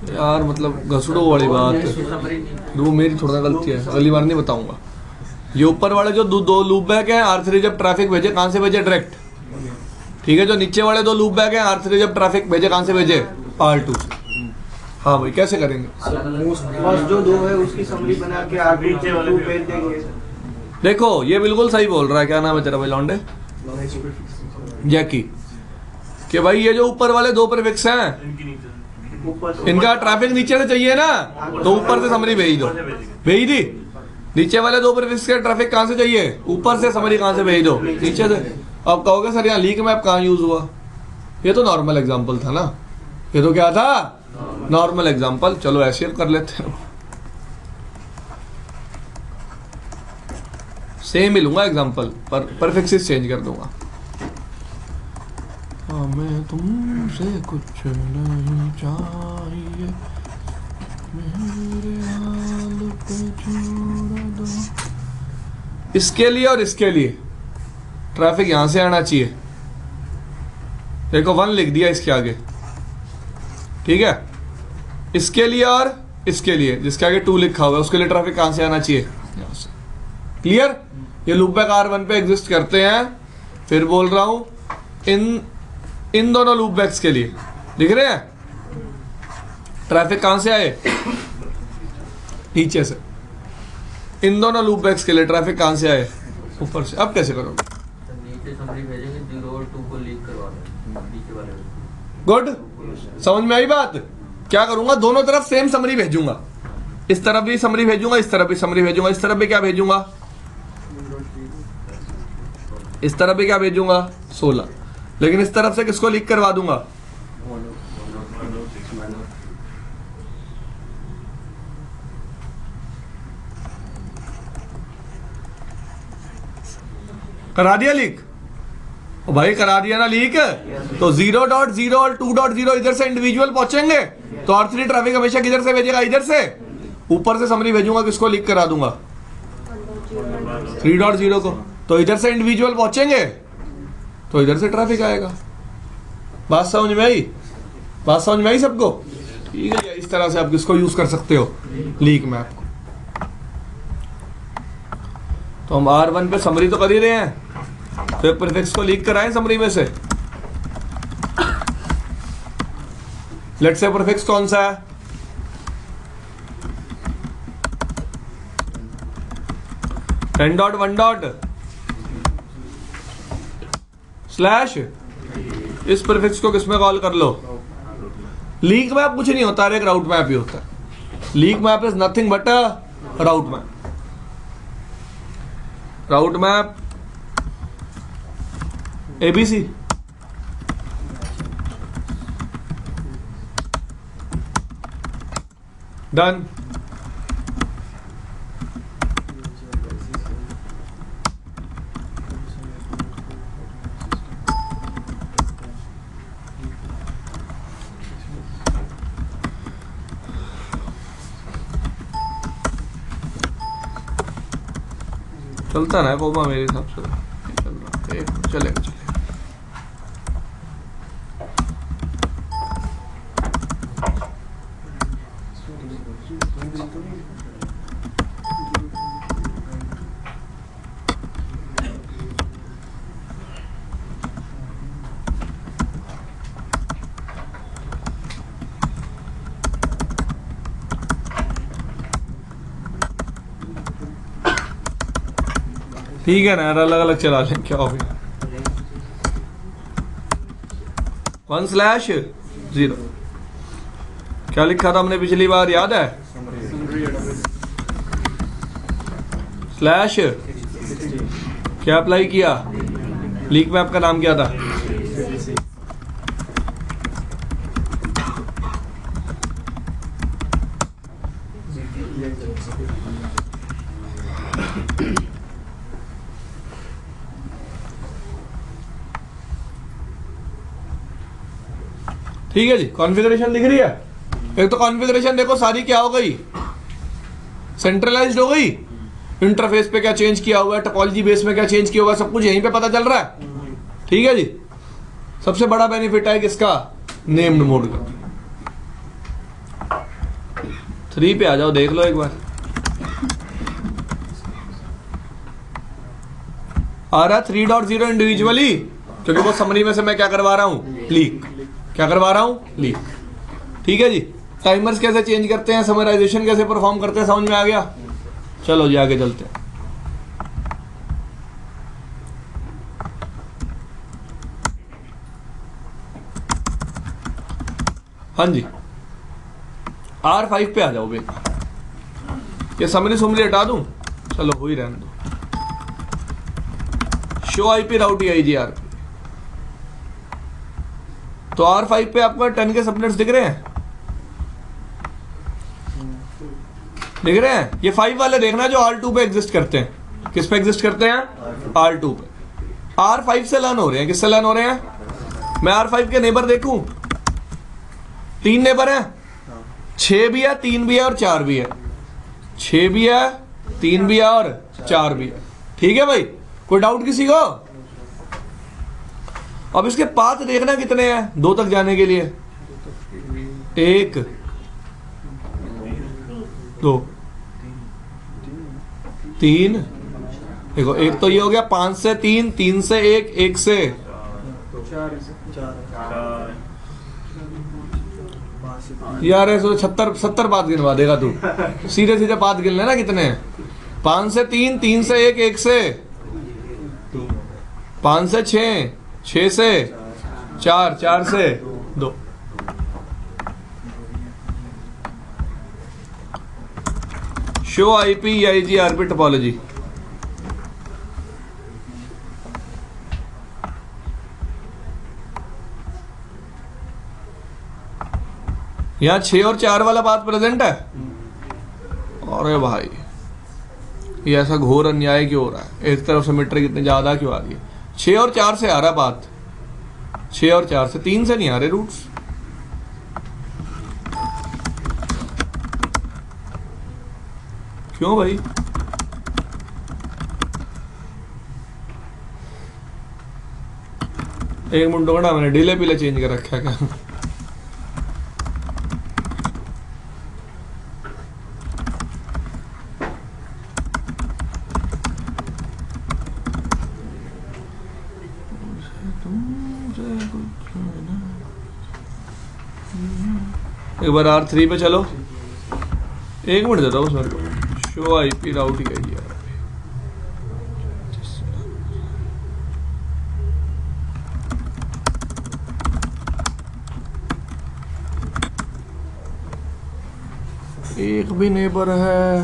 यार मतलब घसड़ो वाली बात है, वो मेरी थोड़ा गलती है, अगली बार नहीं बताऊंगा। ये ऊपर वाले जो दो लूप बैक हैं R3 जब ट्रैफिक भेजे कहाँ से भेजे? डायरेक्ट। ठीक है, जो नीचे वाले दो लूप बैक हैं R3 जब ट्रैफिक भेजे कहाँ से भेजे? R2 से। हाँ भाई कैसे करेंगे? फर्स्ट जो दो है उसकी समरी बना के आगे टू भेज देंगे। देखो ये बिल्कुल सही बोल रहा है, क्या नाम है तेरा भाई लौंडे? जैकी। कि भाई ये जो ऊपर वाले दो प्रीफिक्स हैं इनका ट्रैफिक नीचे से चाहिए ना, तो ऊपर से समरी भेज दो। भेज दी। नीचे वाले दो प्रीफिक्स का ट्रैफिक कहाँ से चाहिए? ऊपर से। समरी कहाँ से भेज दो? नीचे से। अब कहोगे सर यहाँ लीक मैप कहाँ यूज हुआ? ये तो नॉर्मल एग्जांपल था ना, ये तो क्या था? Normal example. चलो ऐसे कर लेते हैं, सेम ही लूंगा एग्जांपल पर प्रीफिक्सेस चेंज कर दूंगा। हमें तुमसे कुछ नहीं चाहिए, मेरे हाल पे छोड़ दो। इसके लिए और इसके लिए ट्रैफिक यहां से आना चाहिए। देखो 1 लिख दिया इसके आगे, ठीक है। इसके लिए और इसके लिए, जिसके आगे 2 लिखा हुआ है उसके लिए ट्रैफिक कहां से आना चाहिए? यहां से। क्लियर? ये लूप बैक R1 पे एग्जिस्ट करते हैं। फिर बोल रहा हूं इन दोनों लूप बैक्स के लिए दिख रहे हैं ट्रैफिक कहां से आए? नीचे से। इन दोनों लूप बैक्स के लिए ट्रैफिक कहां से आए? ऊपर से। अब कैसे करोगे? नीचे समरी भेजेंगे 0 और 2 को लीक करवा देंगे नीचे वाले को। गुड, समझ में आई बात? क्या करूंगा? दोनों तरफ सेम समरी भेजूंगा। इस तरफ भी समरी भेजूंगा, इस तरफ भी समरी भेजूंगा। इस तरफ भी क्या भेजूंगा? इस तरफ भी क्या भेजूंगा? 16। लेकिन इस तरफ से किसको लीक करवा दूंगा? करा दिया लीक? ओ भाई करा दिया ना लीक, तो 0.0 और 2.0 इधर से इंडिविजुअल पहुंचेंगे, तो R3 ट्रैफिक हमेशा किधर से भेजेगा? इधर से। ऊपर से समरी भेजूंगा, किसको लीक करा दूंगा? 3.0 को। तो इधर से इंडिविजुअल पहुंचेंगे तो इधर से ट्रैफिक आएगा। बात समझ में आई? बात समझ में आई सबको? ठीक है, इस तरह से आप किसको यूज कर सकते हो? लीक मैप को। तो हम R1 पे समरी तो कर ही रहे हैं, तो प्रीफिक्स को लीक कराएं समरी में से। लेट्स से प्रीफिक्स कौन सा है? $10.1. स्लैश। इस प्रीफिक्स को किसमें कॉल कर लो? लीक मैप कुछ नहीं होता, एक राउट मैप ही होता है। Leak map is nothing but a route map. Route map ABC। Done. चलता ना कोमा मेरे हिसाब से चल रहा है, चलेगा चलेगा। ठीक है ना यार, अलग अलग चला लें, क्या हो गया? 1/0 क्या लिखा था हमने पिछली बार, याद है? स्लैश क्या अप्लाई किया? लीक मैप का नाम क्या था? ठीक है जी, कॉन्फ़िगरेशन दिख रही है? एक तो कॉन्फ़िगरेशन देखो सारी क्या हो गई, सेंट्रलाइज्ड हो गई। इंटरफेस पे क्या चेंज किया हुआ है, टोपोलॉजी बेस में क्या चेंज किया हुआ है, सब कुछ यहीं पे पता चल रहा है। ठीक है जी। सबसे बड़ा बेनिफिट है किसका? नेम्ड मोड का। 3 पे आ जाओ, देख लो एक बार आ रहा 3.0 इंडिविजुअली, क्योंकि वो समरी में से मैं क्या करवा रहा हूं, लीक। क्या करवा रहा हूं, लीक। ठीक है जी। टाइमर्स कैसे चेंज करते हैं, समराइजेशन कैसे परफॉर्म करते हैं, समझ में आ गया। चलो जी आगे चलते हैं। हाँ जी, R5 पे आ जाओ बे। ये समरी सुमरी हटा दूं, चलो हो ही रहने दो। Show IP route EIGR। तो R5 पे आपको 10 के सबनेट्स दिख रहे हैं, दिख रहे हैं। ये 5 वाले देखना जो R2 पे एग्जिस्ट करते हैं। किस पे एग्जिस्ट करते हैं, R2 पे। R5 से लर्न हो रहे हैं, किससे लर्न हो रहे हैं। मैं R5 के नेबर देखूं, 3 नेबर हैं, 6 भी है, 3 भी है और 4 भी है। 6 भी है, 3 भी है और 4 भी है। ठीक है भाई, कोई डाउट किसी को। अब इसके पाथ देखना कितने हैं 2 तक जाने के लिए। 1 2 3, देखो एक तो ये हो गया 5 से 3, 3 से 1, 1 से 4 यार ऐसे 70 पाथ गिनवा देगा तू। सीधे सीधे पाथ गिन लेना कितने हैं। 5 से 3, 3 से 1, 1 से 5 से 6, 6 से 4, 4 से 2। Show IP EIGRP topology. यहां 6 और 4 वाला बात प्रेजेंट है। अरे भाई ये ऐसा घोर अन्याय क्यों हो रहा है, एक तरफ से मीट्रिक इतनी ज्यादा क्यों आ रही है। 6 और 4 से आ रहा बात, 6 और 4 से, 3 से नहीं आ रहे रूट्स। क्यों भाई। एक मिनट का मैंने डिले पीले चेंज कर रखा है क्या। एक बार R3 पे चलो, 1 मिनट दे दो मेरे को। शो IP राउट EIGR। एक भी नेबर है,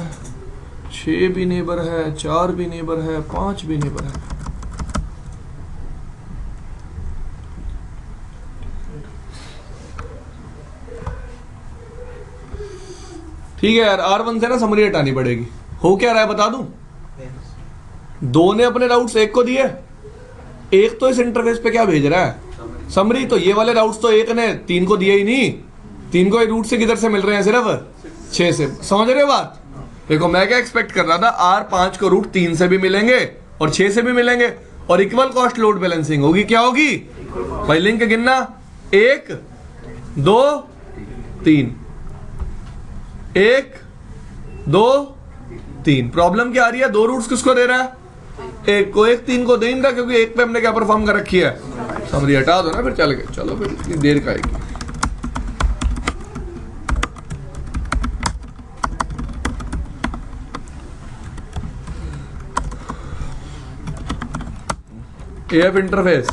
6 भी नेबर है, 4 भी नेबर है, 5 भी नेबर है। ठीक है यार, R1 से ना समरी हटानी पड़ेगी। हो क्या रहा है बता दूं। 2 ने अपने राउट्स 1 को दिए, 1 तो इस इंटरफेस पे क्या भेज रहा है, समरी। तो ये वाले राउट्स तो 1 ने 3 को दिए ही नहीं। 3 को रूट से किधर से मिल रहे हैं, सिर्फ 6 से। समझ रहे हो बात। देखो मैं क्या एक्सपेक्ट कर रहा था, R5 को रूट 3 से भी मिलेंगे और 6 से भी मिलेंगे और इक्वल कॉस्ट लोड बैलेंसिंग होगी। क्या होगी भाई, लिंक गिनना, 1 2 3, 1 2 3। प्रॉब्लम क्या आ रही है, 2 रूट्स किसको दे रहा है, 1 को। 1 3 को दे नहीं रहा, क्योंकि 1 पे हमने क्या परफॉर्म कर रखी है, समरी। हटा दो ना फिर, चल गए। चलो फिर इतनी देर का आएगी। AF इंटरफेस,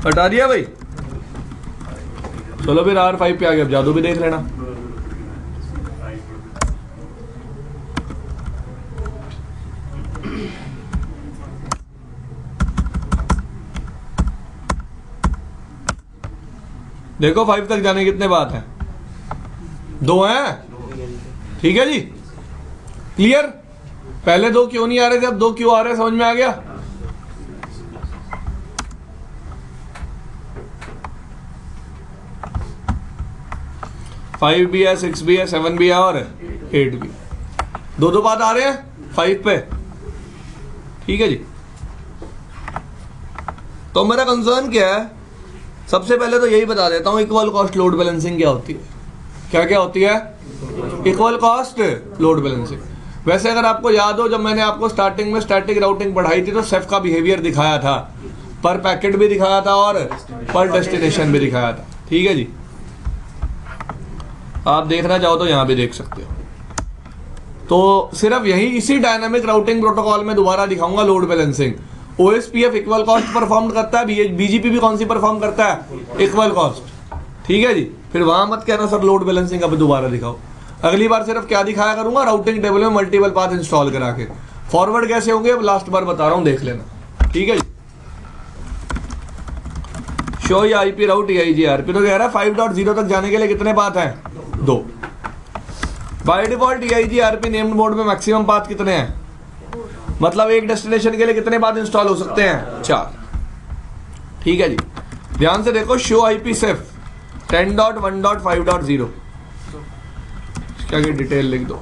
हटा दिया भाई। चलो फिर R5 पे आ गया, अब जादू भी देख लेना। देखो 5 तक जाने कितने बात है, 2 हैं। ठीक है जी, क्लियर। पहले 2 क्यों नहीं आ रहे थे, अब 2 क्यों आ रहे हैं, समझ में आ गया। 5 भी है, 6 भी है, 7 भी है और 8 भी। दो बात आ रहे हैं 5 पे, ठीक है जी। तो मेरा कंसर्न क्या है, सबसे पहले तो यही बता देता हूं, इक्वल कॉस्ट लोड बैलेंसिंग क्या होती है। क्या होती है? Equal cost load balancing. वैसे अगर आपको याद हो, जब मैंने आपको स्टार्टिंग में स्टैटिक राउटिंग पढ़ाई थी तो सेफ का बिहेवियर दिखाया था, पर पैकेट भी दिखाया था और पर डेस्टिनेशन भी दिखाया था, ठीक है जी। आप देखना चाहो तो यहां भी देख सकते हो। तो सिर्फ यही इसी डायनामिक राउटिंग प्रोटोकॉल में दोबारा दिखाऊंगा load balancing. OSPF equal cost perform करता है, बीजीपी भी कौन सी परफॉर्म करता है? इक्वल कॉस्ट, ठीक है जी। फिर वहां मत कहना सर लोड बैलेंसिंग अब दोबारा दिखाओ। अगली बार सिर्फ क्या दिखाया करूंगा, राउटिंग टेबल में मल्टीपल पाथ इंस्टॉल करा के। फॉरवर्ड कैसे होंगे अब लास्ट बार बता रहा हूं, देख लेना, ठीक है जी। शो या आईपी राउट EIGRP तो कह रहा है 5.0 तक जाने के लिए कितने पाथ हैं? 2। By default EIGRP named mode में मैक्सिमम पाथ कितने हैं? मतलब एक डेस्टिनेशन के लिए कितने पाथ इंस्टॉल हो सकते हैं? 4, ठीक है जी। ध्यान से देखो, शो आईपी सेफ 10.1.5.0 क्या डिटेल लिख दो।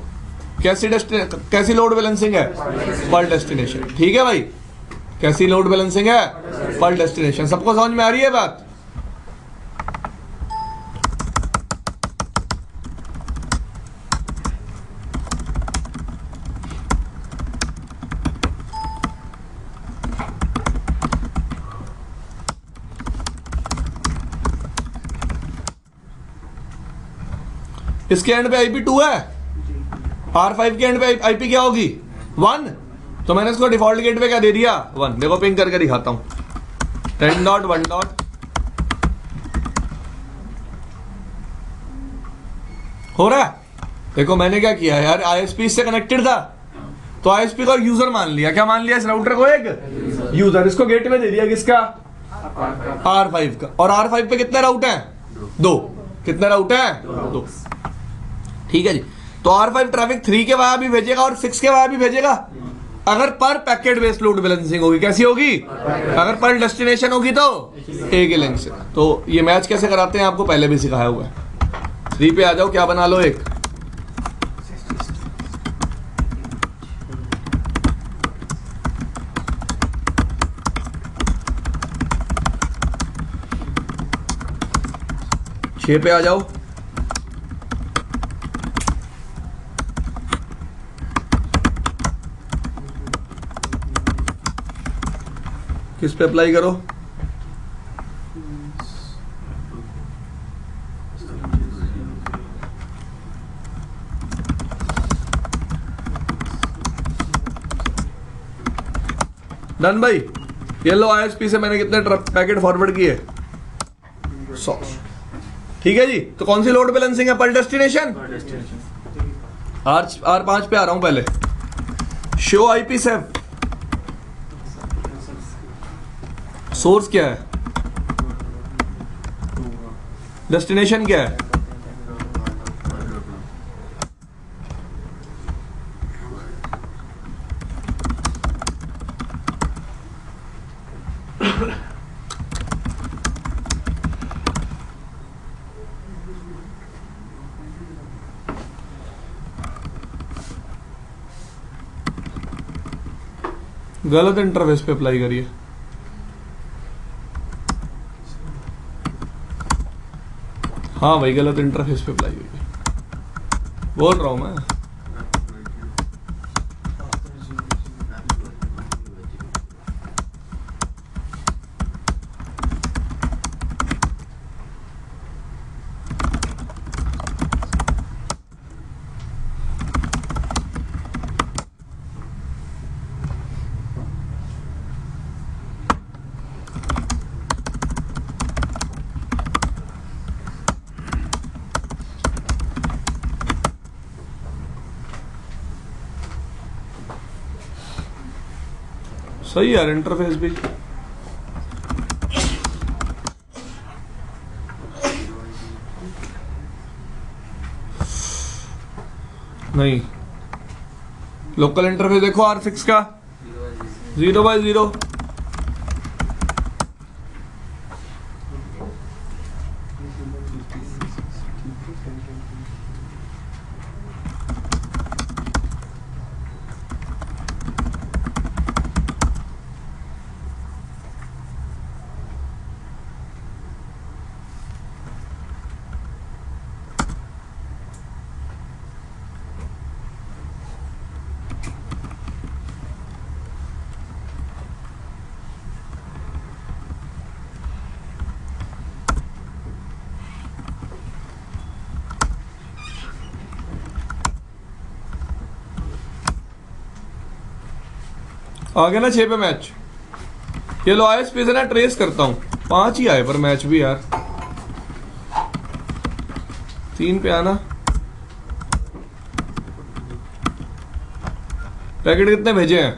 कैसी लोड बैलेंसिंग है? पर डेस्टिनेशन, ठीक है भाई। कैसी लोड बैलेंसिंग है? पर डेस्टिनेशन। सबको समझ में आ रही है बात? इसके एंड पे IP 2 है, R5 के एंड पे IP क्या होगी? 1। तो मैंने इसको डिफॉल्ट गेट पे क्या दे दिया? 1। देखो पिंग करके दिखाता हूं, 10.1. हो रहा है? देखो मैंने क्या किया यार, ISP से कनेक्टेड था तो ISP को यूजर मान लिया। क्या मान लिया? इस राउटर को एक यूजर। इसको गेट पे दे दिया किसका? R5 का। और R5 पे कितने राउट हैं? 2। कितने राउट हैं? 2, ठीक है जी। तो R5 ट्रैफिक 3 के वाया भी भेजेगा और 6 के वाया भी भेजेगा, अगर पर पैकेट बेस्ड लोड बैलेंसिंग होगी। कैसी होगी? अगर पर डेस्टिनेशन होगी तो एक ही लिंक से। तो ये मैच कैसे कराते हैं आपको पहले भी सिखाया हुआ है। 3 पे आ जाओ, क्या बना लो? एक छह पे आ जाओ, किस पे अप्लाई करो? डन भाई। ये लो, ISP से मैंने कितने पैकेट फॉरवर्ड किए? 100, ठीक है जी। तो कौन सी लोड बैलेंसिंग है? पर डेस्टिनेशन। R5 पे आ रहा हूं पहले। शो IP सेफ, सोर्स क्या है? डेस्टिनेशन क्या है? गलत इंटरफेस पे अप्लाई करिए। हाँ भाई, गलत इंटरफेस पे अप्लाई हुई है, बोल रहा हूं मैं। सही यार, इंटरफेस भी नहीं। लोकल इंटरफेस देखो R6 का 0/0। आ गया ना 6 पे मैच। ये लो ISP से ना ट्रेस करता हूँ, 5 ही आए पर मैच भी यार। 3 पे आना। पैकेट कितने भेजे हैं?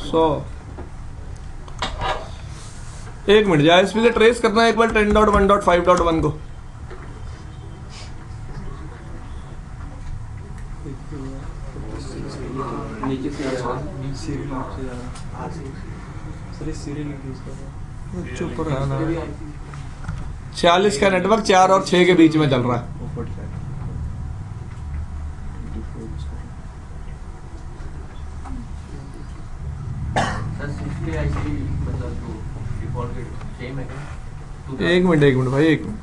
100। 1 मिनट जाए, ISP से ट्रेस करना है एक बार 10.1.5.1 को। नीचे से सर ये सीरियल यूज कर रहा हूँ। चुप रहना। 46 का नेटवर्क 4 और 6 के बीच में चल रहा है। सर 60 आईसी मतलब जो डिफॉल्ट सेम है क्या? एक मिनट भाई, 1 मिनट।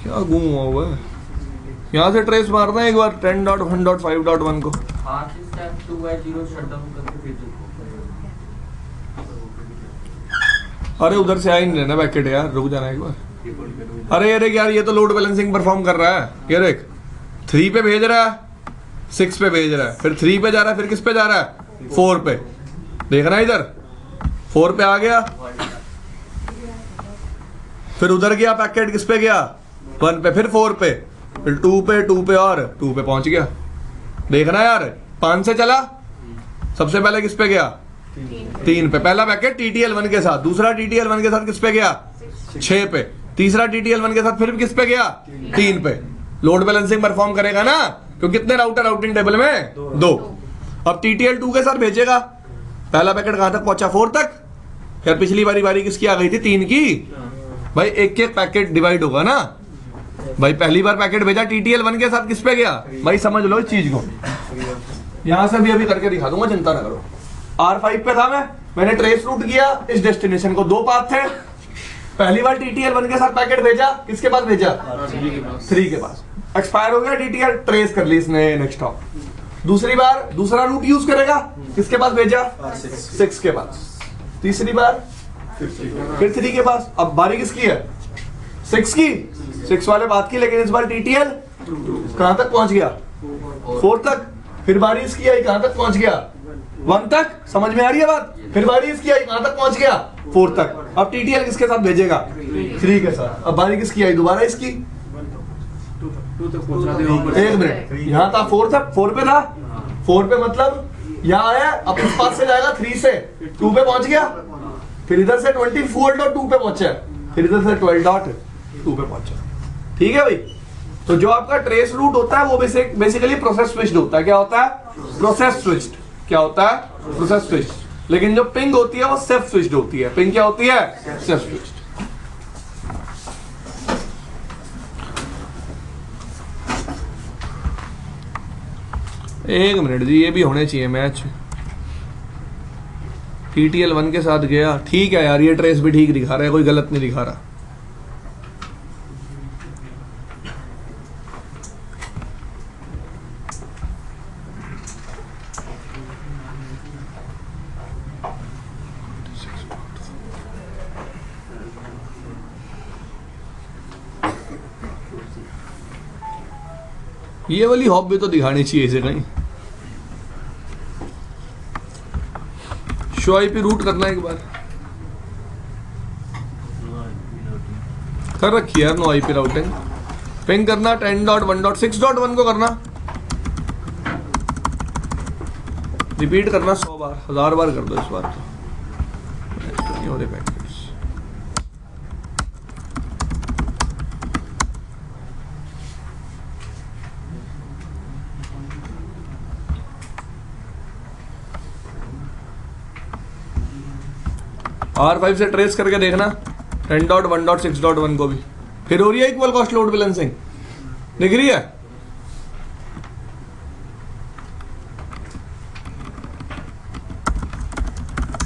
क्या घूम हुआ हुआ है? यहाँ से ट्रेस मारना है एक बार 10.1.5.1 को। R6 टैब 2/0 शटडाउन करके फिर देखो। अरे उधर से आ ही नहीं रहना पैकेट यार, रुक जाना एक बार। अरे अरे यार, ये तो लोड बैलेंसिंग परफॉर्म कर रहा है। ये देख 3 पे भेज रहा है, 6 पे भेज रहा है, फिर 3 पे जा रहा है, फिर किस पे जा रहा है? 4 पे। देखना इधर 4 पे आ गया, फिर उधर गया पैकेट, किस पे गया? 1 पे, फिर 4 पे, फिर 2 पे और 2 पे पहुंच गया। देखना यार, 5 से चला, सबसे पहले किस पे गया? 3 पे। पहला पैकेट TTL1 के साथ, दूसरा TTL1 के साथ किस पे गया? 6 पे, तीसरा TTL1 के साथ फिर किस पे गया? 3 पे। लोड बैलेंसिंग परफॉर्म करेगा ना, क्योंकि कितने राउटर राउटिंग टेबल में? 2। अब TTL2 के साथ भेजेगा। पहला पैकेट कहां तक पहुंचा? 4 तक। यार पिछली बारी किसकी आ गई थी? 3 की। भाई एक पैकेट डिवाइड होगा ना भाई। पहली बार पैकेट भेजा TTL1 के साथ, किस पे गया? भाई समझ लो इस चीज को, यहां से भी अभी करके दिखा दूंगा, चिंता ना करो। R5 पे था मैंने ट्रेस रूट किया इस डेस्टिनेशन को। 2 पाथ थे। पहली बार TTL1 के साथ पैकेट भेजा, किसके पास भेजा? 3 के पास। एक्सपायर हो गया TTL, ट्रेस कर ली इसने नेक्स्ट हॉप। दूसरी बार दूसरा रूट यूज करेगा, किसके पास भेजा? 6 के पास। तीसरी बार फिर 3 के पास। अब बारी किसकी है? 6 की, 6 वाले बात की, लेकिन इस बार TTL कहां तक पहुंच गया? 4 तक। फिर बारी इसकी आई, कहां तक पहुंच गया? 1 तक। समझ में आ रही है बात? फिर बारी इसकी आई, कहां तक पहुंच गया? 4 तक। अब TTL किसके साथ भेजेगा? 3 के साथ। अब बारी किसकी आई? दोबारा इसकी। 2 तक पहुंचना था। 1 मिनट, यहां था 4 तक, 4 पे था। 4 पे मतलब यहां आया, अब इस पास से जाएगा 3 से 2 पे पहुंच गया, फिर इधर से 24.2 पे पहुंचा, फिर इधर से 12.2 पे पहुंचा। ठीक है भाई। तो जो आपका ट्रेस रूट होता है वो बेसिकली प्रोसेस स्विच्ड होता है। क्या होता है? Process switched. क्या होता है? Process switched. लेकिन जो पिंग होती है वो सेल्फ स्विच्ड होती है। पिंग क्या होती है? Self switched. एक मिनट जी, ये भी होने चाहिए मैच। TTL1 के साथ गया, ठीक है यार, ये ट्रेस भी ठीक दिखा रहा है, कोई गलत नहीं दिखा रहा। ये वाली हॉप भी तो दिखानी चाहिए इसे कहीं। शो IP रूट करना एक बार कर रखी है। नो IP राउटिंग पिंग करना 10.1.6.1 को करना, रिपीट करना 100 बार, 1000 बार कर दो इस बार तो नहीं हो रहे पैकेट्स। R5 से ट्रेस करके देखना 10.1.6.1 को भी, फिर हो रही है इक्वल कॉस्ट लोड बैलेंसिंग, दिख रही है?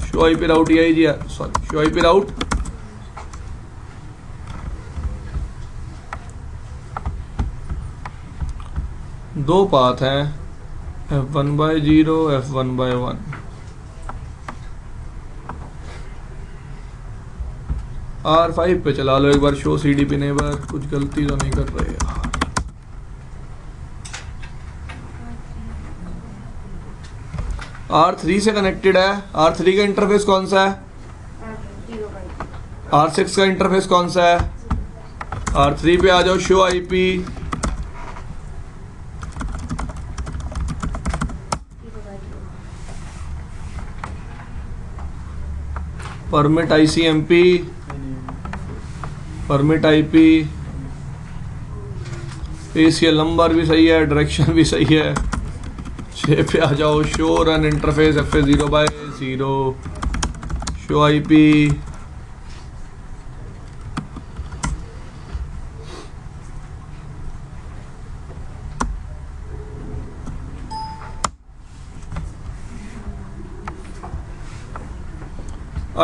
शो IP राउट यही जी, सॉरी शो IP राउट दो पाथ हैं, F1/0 F1/1। R5 पे चला लो एक बार, शो CDP नेबर, कुछ गलती तो नहीं कर रहे यार। R3 से कनेक्टेड है। R3 का इंटरफेस कौन सा है? R6 का इंटरफेस कौन सा है? R3 पे आ जाओ, show IP, permit ICMP, permit IP, ACL number भी सही है, डायरेक्शन भी सही है। 6 पे आ जाओ, show run interface FA0/0, show IP,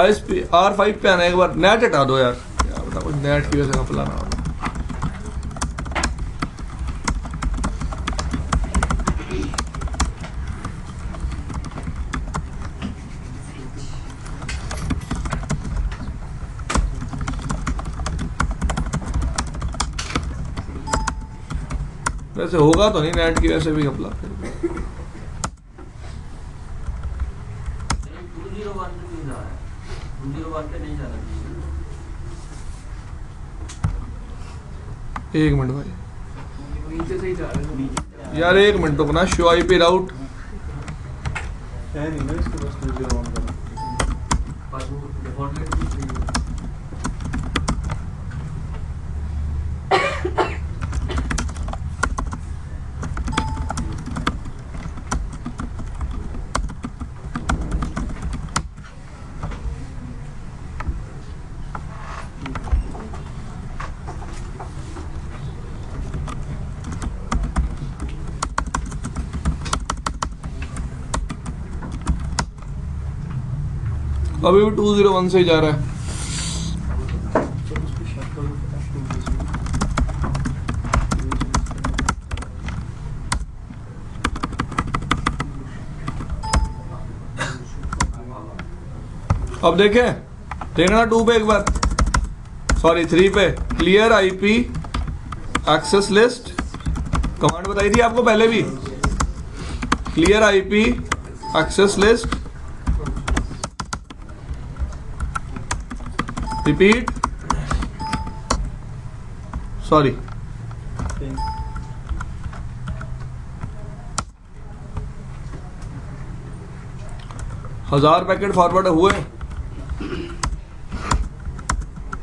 ISP। R5 पे आना, एक बार नेट हटा दो यार, क्या बता कुछ नेट की वजह से घपला ना हो। वैसे होगा तो नहीं नेट की वजह से भी घपला। 201 पे नहीं जा रहा है, 201 पे नहीं जा रहा है। एक मिनट भाई नीचे से ही जा रहे हैं। यार, एक मिनट रुकना। शो IP राउट है नहीं ना इसके पास 201 का। बस वो डिफॉल्ट में भी चाहिए। अभी भी 201 से ही जा रहा है। अब देखें, देखना 2 पे एक बार, सॉरी 3 पे, clear IP access list command बताई थी आपको पहले भी। Clear IP access list, repeat, sorry 1000 packet forward हुए।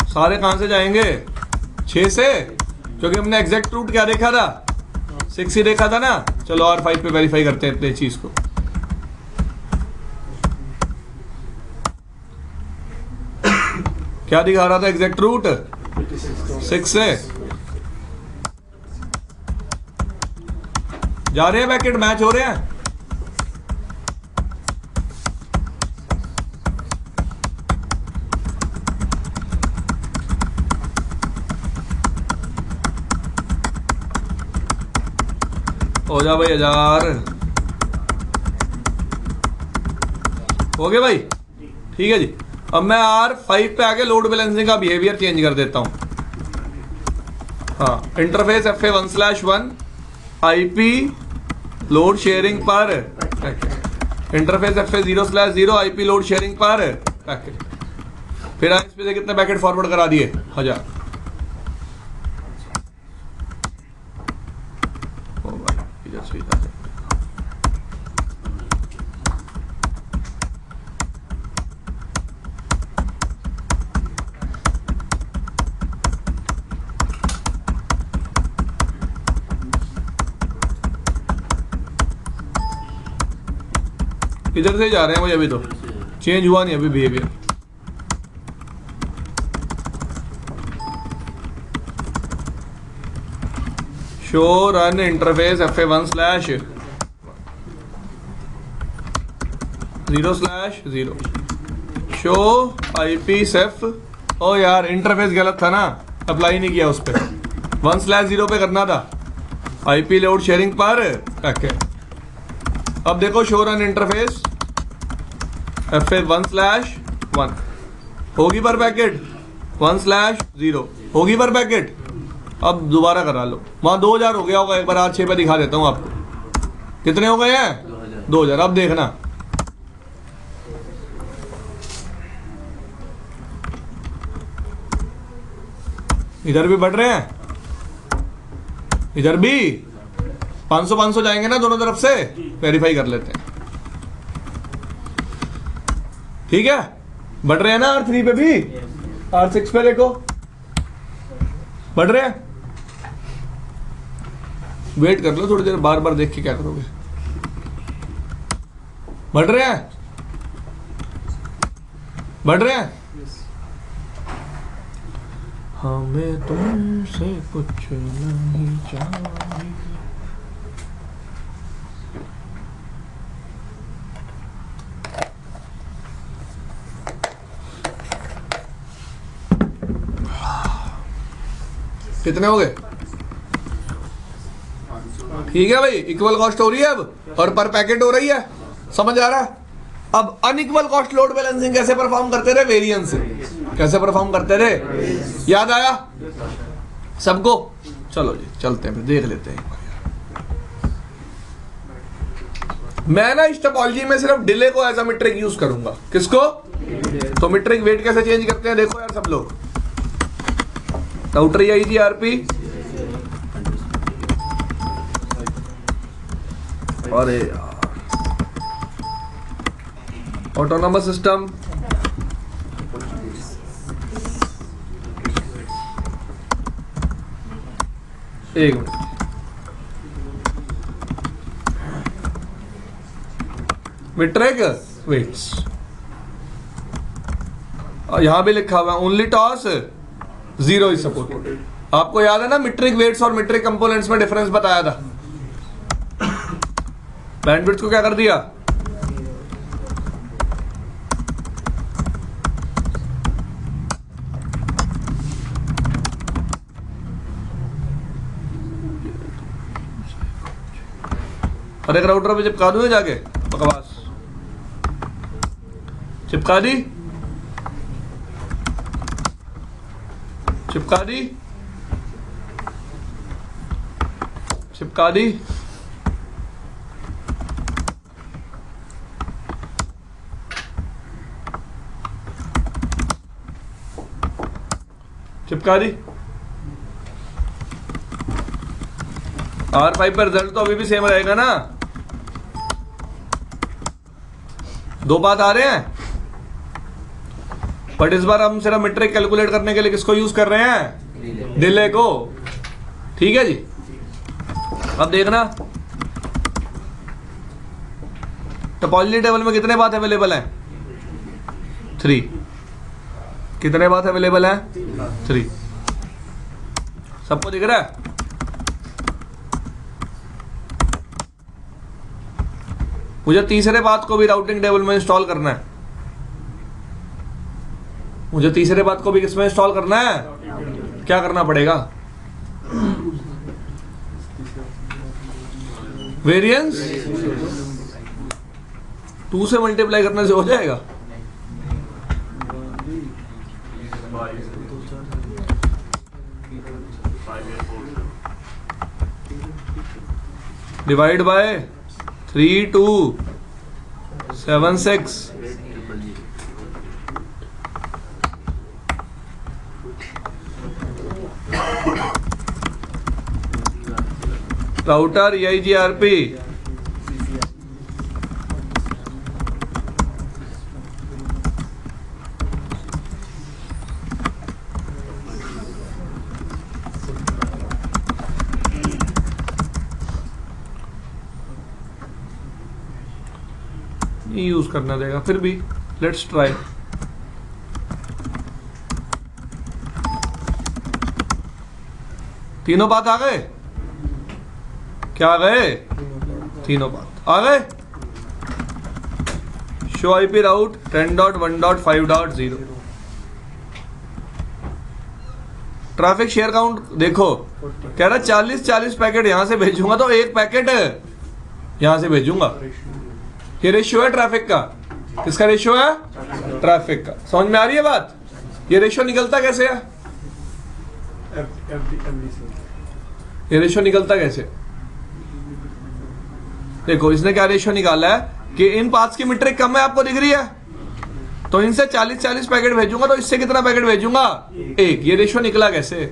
सारे कहां से जाएंगे? 6 से, क्योंकि हमने एग्जैक्ट रूट क्या देखा था? 6 ही देखा था ना। चलो R5 पे वेरीफाई करते हैं इतने चीज को। क्या दिखा रहा था एग्जैक्ट रूट? 6 से जा रहे हैं, पैकेट मैच हो रहे हैं। हो जा भाई 1000 हो गए भाई, ठीक है जी। अब मैं R5 पे आके लोड बैलेंसिंग का बिहेवियर चेंज कर देता हूं। हाँ, interface FA1/1 IP load sharing पर packet, interface FA0/0 IP load sharing पर पैकेट। फिर ISP से कितने पैकेट फॉरवर्ड करा दिए? 1000। इधर से जा रहे हैं भाई, अभी तो चेंज हुआ नहीं अभी behaviour. Show run interface FA1/0/0 show IP सेफ। ओ यार, इंटरफेस गलत था ना, अप्लाई नहीं किया उस पर। 1/0 पे करना था, IP लोड शेयरिंग पर पैकेट। अब देखो, शो रन इंटरफेस FA1/1 होगी पर पैकेट। 1/0 होगी पर पैकेट। अब दोबारा करा लो, वहां 2000 हो गया होगा, एक बार R6 पे दिखा देता हूं आपको कितने हो गए हैं 2000। अब देखना इधर भी बढ़ रहे हैं, इधर भी 500 जाएंगे ना दोनों तरफ से, वेरीफाई कर लेते हैं। ठीक है, बढ़ रहे हैं ना R3 पे भी, R6 पे देखो बढ़ रहे हैं। वेट कर लो थोड़ी देर, बार बार देख के क्या करोगे। बढ़ रहे हैं, बढ़ रहे हैं। हमें तुमसे कुछ नहीं चाहिए। कितने हो गए? ठीक है भाई, इक्वल कॉस्ट हो रही है अब और पर पैकेट हो रही है, समझ आ रहा है? अब अनइक्वल कॉस्ट लोड बैलेंसिंग कैसे परफॉर्म करते रहे? वेरिएंस कैसे परफॉर्म करते रहे? याद आया सबको? चलो जी चलते हैं, फिर देख लेते हैं। मैं ना इस टोपोलॉजी में सिर्फ डिले को एज अ मीट्रिक यूज करूंगा। किसको? तो मीट्रिक वेट कैसे चेंज करते हैं देखो यार सब लोग। राउटर EIGRP, अरे ऑटोनोमस सिस्टम, एक मिनट, मीट्रिक वेट्स, यहां भी लिखा हुआ ओनली टॉस 0 इज सपोर्टेड। आपको याद है ना मीट्रिक वेट्स और मीट्रिक कंपोनेंट्स में डिफरेंस बताया था। बैंडविड्थ को क्या कर दिया? और एक राउटर पे चिपका दूं जाके, बकवास चिपका दी, चिपका दी, चिपका दी। चिपका दी। R5 पर रिजल्ट तो अभी भी सेम रहेगा ना? दो बात आ रहे हैं, बट इस बार हम सिर्फ मीट्रिक कैलकुलेट करने के लिए किसको यूज कर रहे हैं? डिले को। ठीक है जी, अब देखना टोपोलॉजी टेबल में कितने बात अवेलेबल हैं? 3। कितने बात अवेलेबल हैं? 3। सबको दिख रहा है? मुझे तीसरे बात को भी राउटिंग टेबल में इंस्टॉल करना है। मुझे तीसरे बात को भी किसमें इंस्टॉल करना है? क्या करना पड़ेगा? वेरिएंस 2 से मल्टीप्लाई करने से हो जाएगा। Divide by 3276। राउटर EIGRP नहीं यूज करना देगा, फिर भी लेट्स ट्राई। तीनों बात आ गए? क्या आ गए? तीनों बात आ गए। शो IP राउट 10.1.5.0। ट्रैफिक शेयर काउंट देखो, कह रहा 40 पैकेट यहां से भेजूंगा तो 1 पैकेट यहां से भेजूंगा। ये रेशियो है ट्रैफिक का। किसका रेशियो है? ट्रैफिक का। समझ में आ रही है बात? ये रेशियो निकलता कैसे है? ये रेशियो निकलता कैसे? देखो इसने क्या रेशियो निकाला है कि इन पाथ्स की मीट्रिक कम है, आपको दिख रही है, तो इनसे 40 पैकेट भेजूंगा, तो इससे कितना पैकेट भेजूंगा? 1। ये रेशियो निकला कैसे?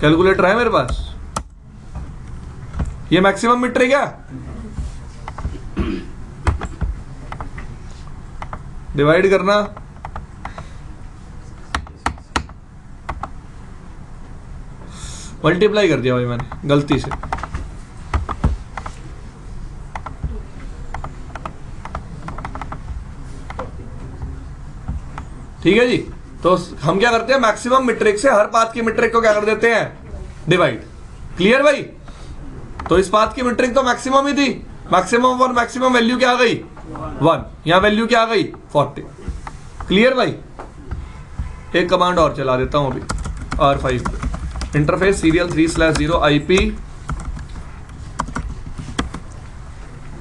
कैलकुलेटर है मेरे पास। ये मैक्सिमम मीट्रिक है, डिवाइड करना मल्टीप्लाई कर दिया भाई मैंने गलती से। ठीक है जी, तो हम क्या करते हैं, मैक्सिमम मीट्रिक से हर पाथ की मीट्रिक को क्या कर देते हैं? डिवाइड। क्लियर भाई? तो इस पाथ की मीट्रिक तो मैक्सिमम ही थी, मैक्सिमम और मैक्सिमम वैल्यू क्या आ गई? 1। यहां वैल्यू क्या आ गई? 40। क्लियर भाई? एक कमांड और चला देता हूं अभी R5 पे, interface serial 3/0 IP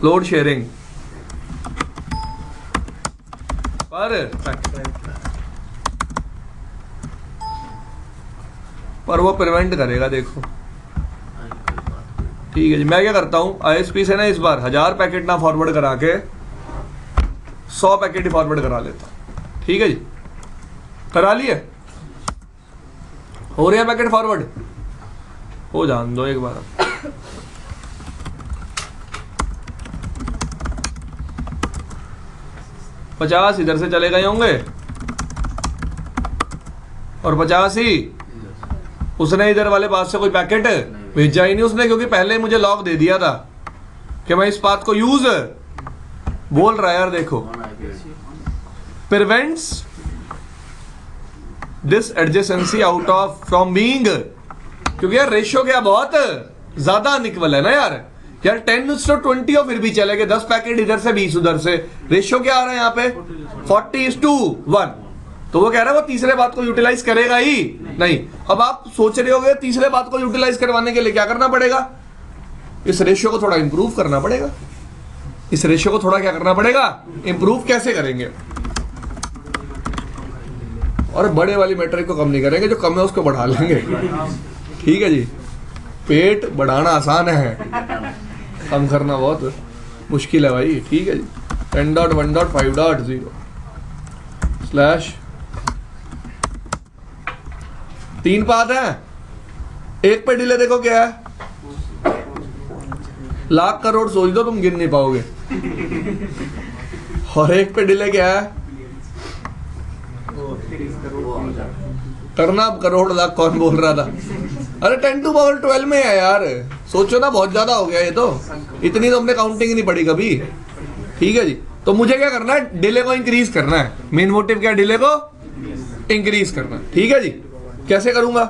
load sharing पर वो प्रिवेंट करेगा, देखो। ठीक है जी, मैं क्या करता हूं, ISP से ना इस बार 1000 पैकेट ना फॉरवर्ड करा के 100 पैकेट ही फॉरवर्ड करा लेता हूं। ठीक है जी, करा लिए? हो रहा है पैकेट फॉरवर्ड? हो जान दो एक बार। 50 इधर से चले गए होंगे और 50 ही उसने इधर वाले पाथ से कोई पैकेट भेजा ही नहीं उसने, क्योंकि पहले ही मुझे लॉक दे दिया था कि मैं इस पाथ को यूज बोल रहा है। यार देखो, prevents this adjacency out of from being, क्योंकि यार रेशियो क्या बहुत ज्यादा अनइक्वल है ना यार। 10:20 और फिर भी चलेगा 10 पैकेट इधर से 20 उधर से, रेशियो क्या आ रहा है यहाँ पे? 40:1। तो वो कह रहा है वो तीसरे बात को यूटिलाइज करेगा ही नहीं। अब आप सोच रहे होगे तीसरे बात को यूटिलाइज करवाने के लिए क्या करना पड़ेगा? इस रेशियो को थोड़ा इंप्रूव करना पड़ेगा। इस रेशियो को थोड़ा क्या करना पड़ेगा? इंप्रूव। कैसे करेंगे? और बड़े वाली मैट्रिक को कम नहीं करेंगे, जो कम है उसको बढ़ा लेंगे। ठीक है जी, पेट बढ़ाना आसान है, कम करना बहुत मुश्किल है भाई। ठीक है जी, 10.1.5.0 स्लैश 3 पाथ है, एक पे डिले देखो क्या है, लाख करोड़ सोच दो तुम गिन नहीं पाओगे। और एक पे डिले क्या है? करना करोड़ लाख कौन बोल रहा था? अरे 10⁻12 में है यार, सोचो ना, बहुत ज्यादा हो गया ये तो। इतनी तो हमने काउंटिंग नहीं पड़ी कभी। ठीक है जी, तो मुझे क्या करना है? डिले को इंक्रीज करना है। मेन मोटिव क्या है? डिले को इंक्रीज करना। ठीक है जी, कैसे करूंगा?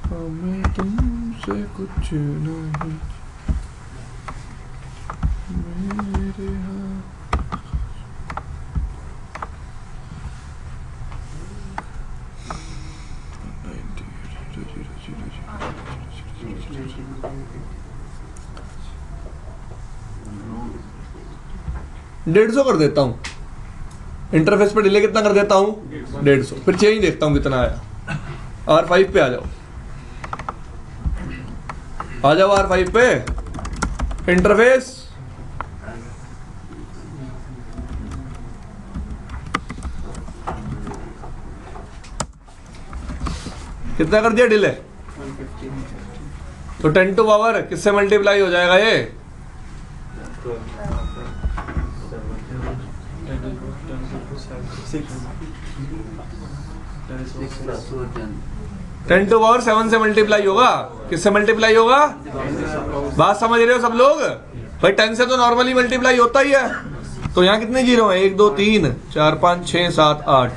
हमें तुमसे कुछ नहीं मेरे $150 कर देता हूं। इंटरफेस पे डिले कितना कर देता हूं? 150। फिर चेंज देखता हूं कितना आया। R5 पे आ जाओ, आ जाओ R5 पे। इंटरफेस कितना कर दिया डिले? तो 10 टू पावर किससे मल्टीप्लाई हो जाएगा ये? 10 टू पावर 7 से मल्टीप्लाई होगा। किससे मल्टीप्लाई होगा? बात समझ रहे हो सब लोग? भाई 10 से तो नॉर्मली मल्टीप्लाई होता ही है। तो यहाँ कितने जीरो हैं? 1 2 3 4 5 6 7 8।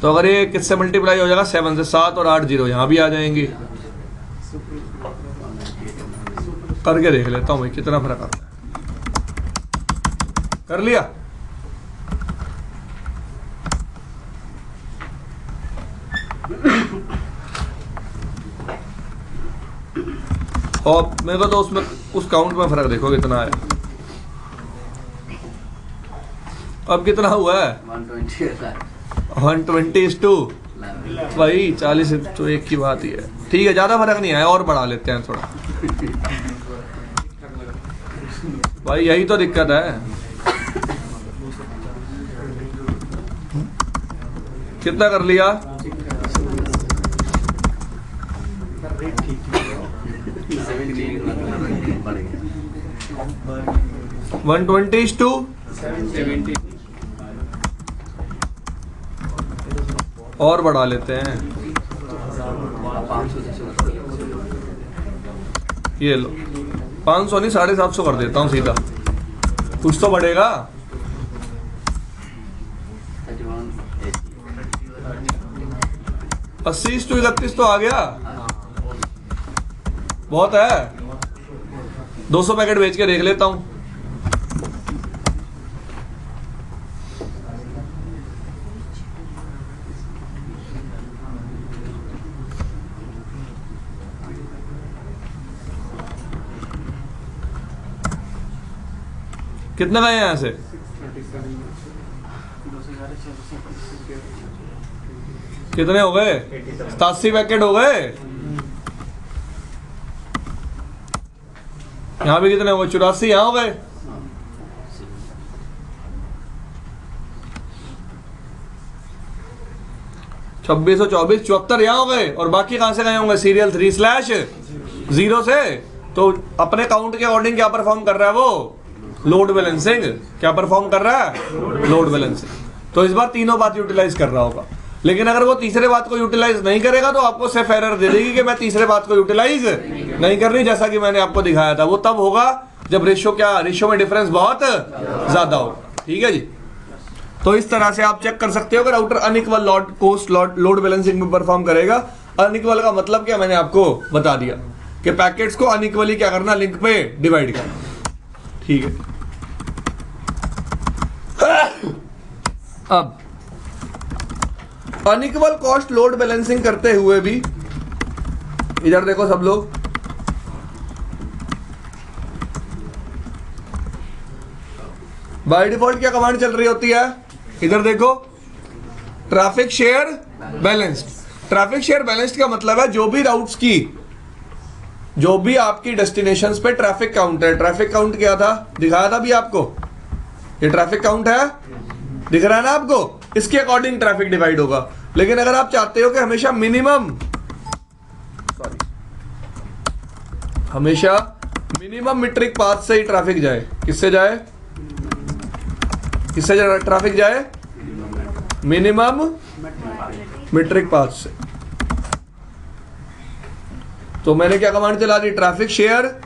तो अगर ये किससे मल्टीप्लाई हो जाएगा? 7 से। 7 और 8 जीरो यहाँ भी आ जाएंगे। करके देख लेता हूँ भाई कितना फर्क आता है। कर लिया? और मेरे को तो उसमें उस काउंट में फर्क देखो कितना है। अब कितना हुआ है 120:2 भाई 40 तो एक की बात ही है। ठीक है, ज्यादा फर्क नहीं आया, और बढ़ा लेते हैं थोड़ा। भाई यही तो दिक्कत है। कितना कर लिया? 120:2 और बढ़ा लेते हैं। ये लो 500 नहीं 750 कर देता हूँ सीधा, कुछ तो बढ़ेगा। 80:31 तो आ गया, बहुत है। 200 पैकेट बेच के देख लेता हूँ। कितने गए यहाँ से? कितने हो गए? 87 पैकेट हो गए। यहाँ भी कितने हो गए? 84 यहाँ हो गए। छब्बीस 24 74 यहाँ हो गए। और बाकी कहां से गए होंगे? सीरियल 3/0 से। तो अपने काउंट के अकॉर्डिंग क्या परफॉर्म कर रहा है वो? Load balancing. क्या परफॉर्म कर रहा है? Load balancing. तो इस बार तीनों बात यूटिलाइज कर रहा होगा। लेकिन अगर वो तीसरे बात को यूटिलाइज नहीं करेगा तो आपको सिर्फ एरर दे देगी कि मैं तीसरे बात को यूटिलाइज नहीं कर रही, जैसा कि मैंने आपको दिखाया था। वो तब होगा जब रेशियो में डिफरेंस बहुत ज्यादा होगा। ठीक है जी। तो इस तरह से आप चेक कर सकते हो कि राउटर अनइक्वल लोड बैलेंसिंग में परफॉर्म करेगा। अनइक्वल का मतलब क्या मैंने आपको बता दिया कि पैकेट्स को अनइक्वली क्या करना, लिंक पे डिवाइड करना। ठीक है। अब अनइक्वल कॉस्ट लोड बैलेंसिंग करते हुए भी इधर देखो सब लोग, बाय डिफॉल्ट क्या कमांड चल रही होती है? इधर देखो, traffic share balanced. Traffic share balanced का मतलब है जो भी राउट्स की, जो भी आपकी डेस्टिनेशंस पे ट्रैफिक काउंट है। ट्रैफिक काउंट क्या था? दिखाया था भी आपको। ये ट्रैफिक काउंट है, दिख रहा है ना आपको? इसके अकॉर्डिंग ट्रैफिक डिवाइड होगा। लेकिन अगर आप चाहते हो कि हमेशा मिनिमम मीट्रिक पाथ से ही ट्रैफिक जाए, किससे जाए? किससे ट्रैफिक जाए? मिनिमम मीट्रिक पाथ से। तो मैंने क्या कमांड चला दी? Traffic share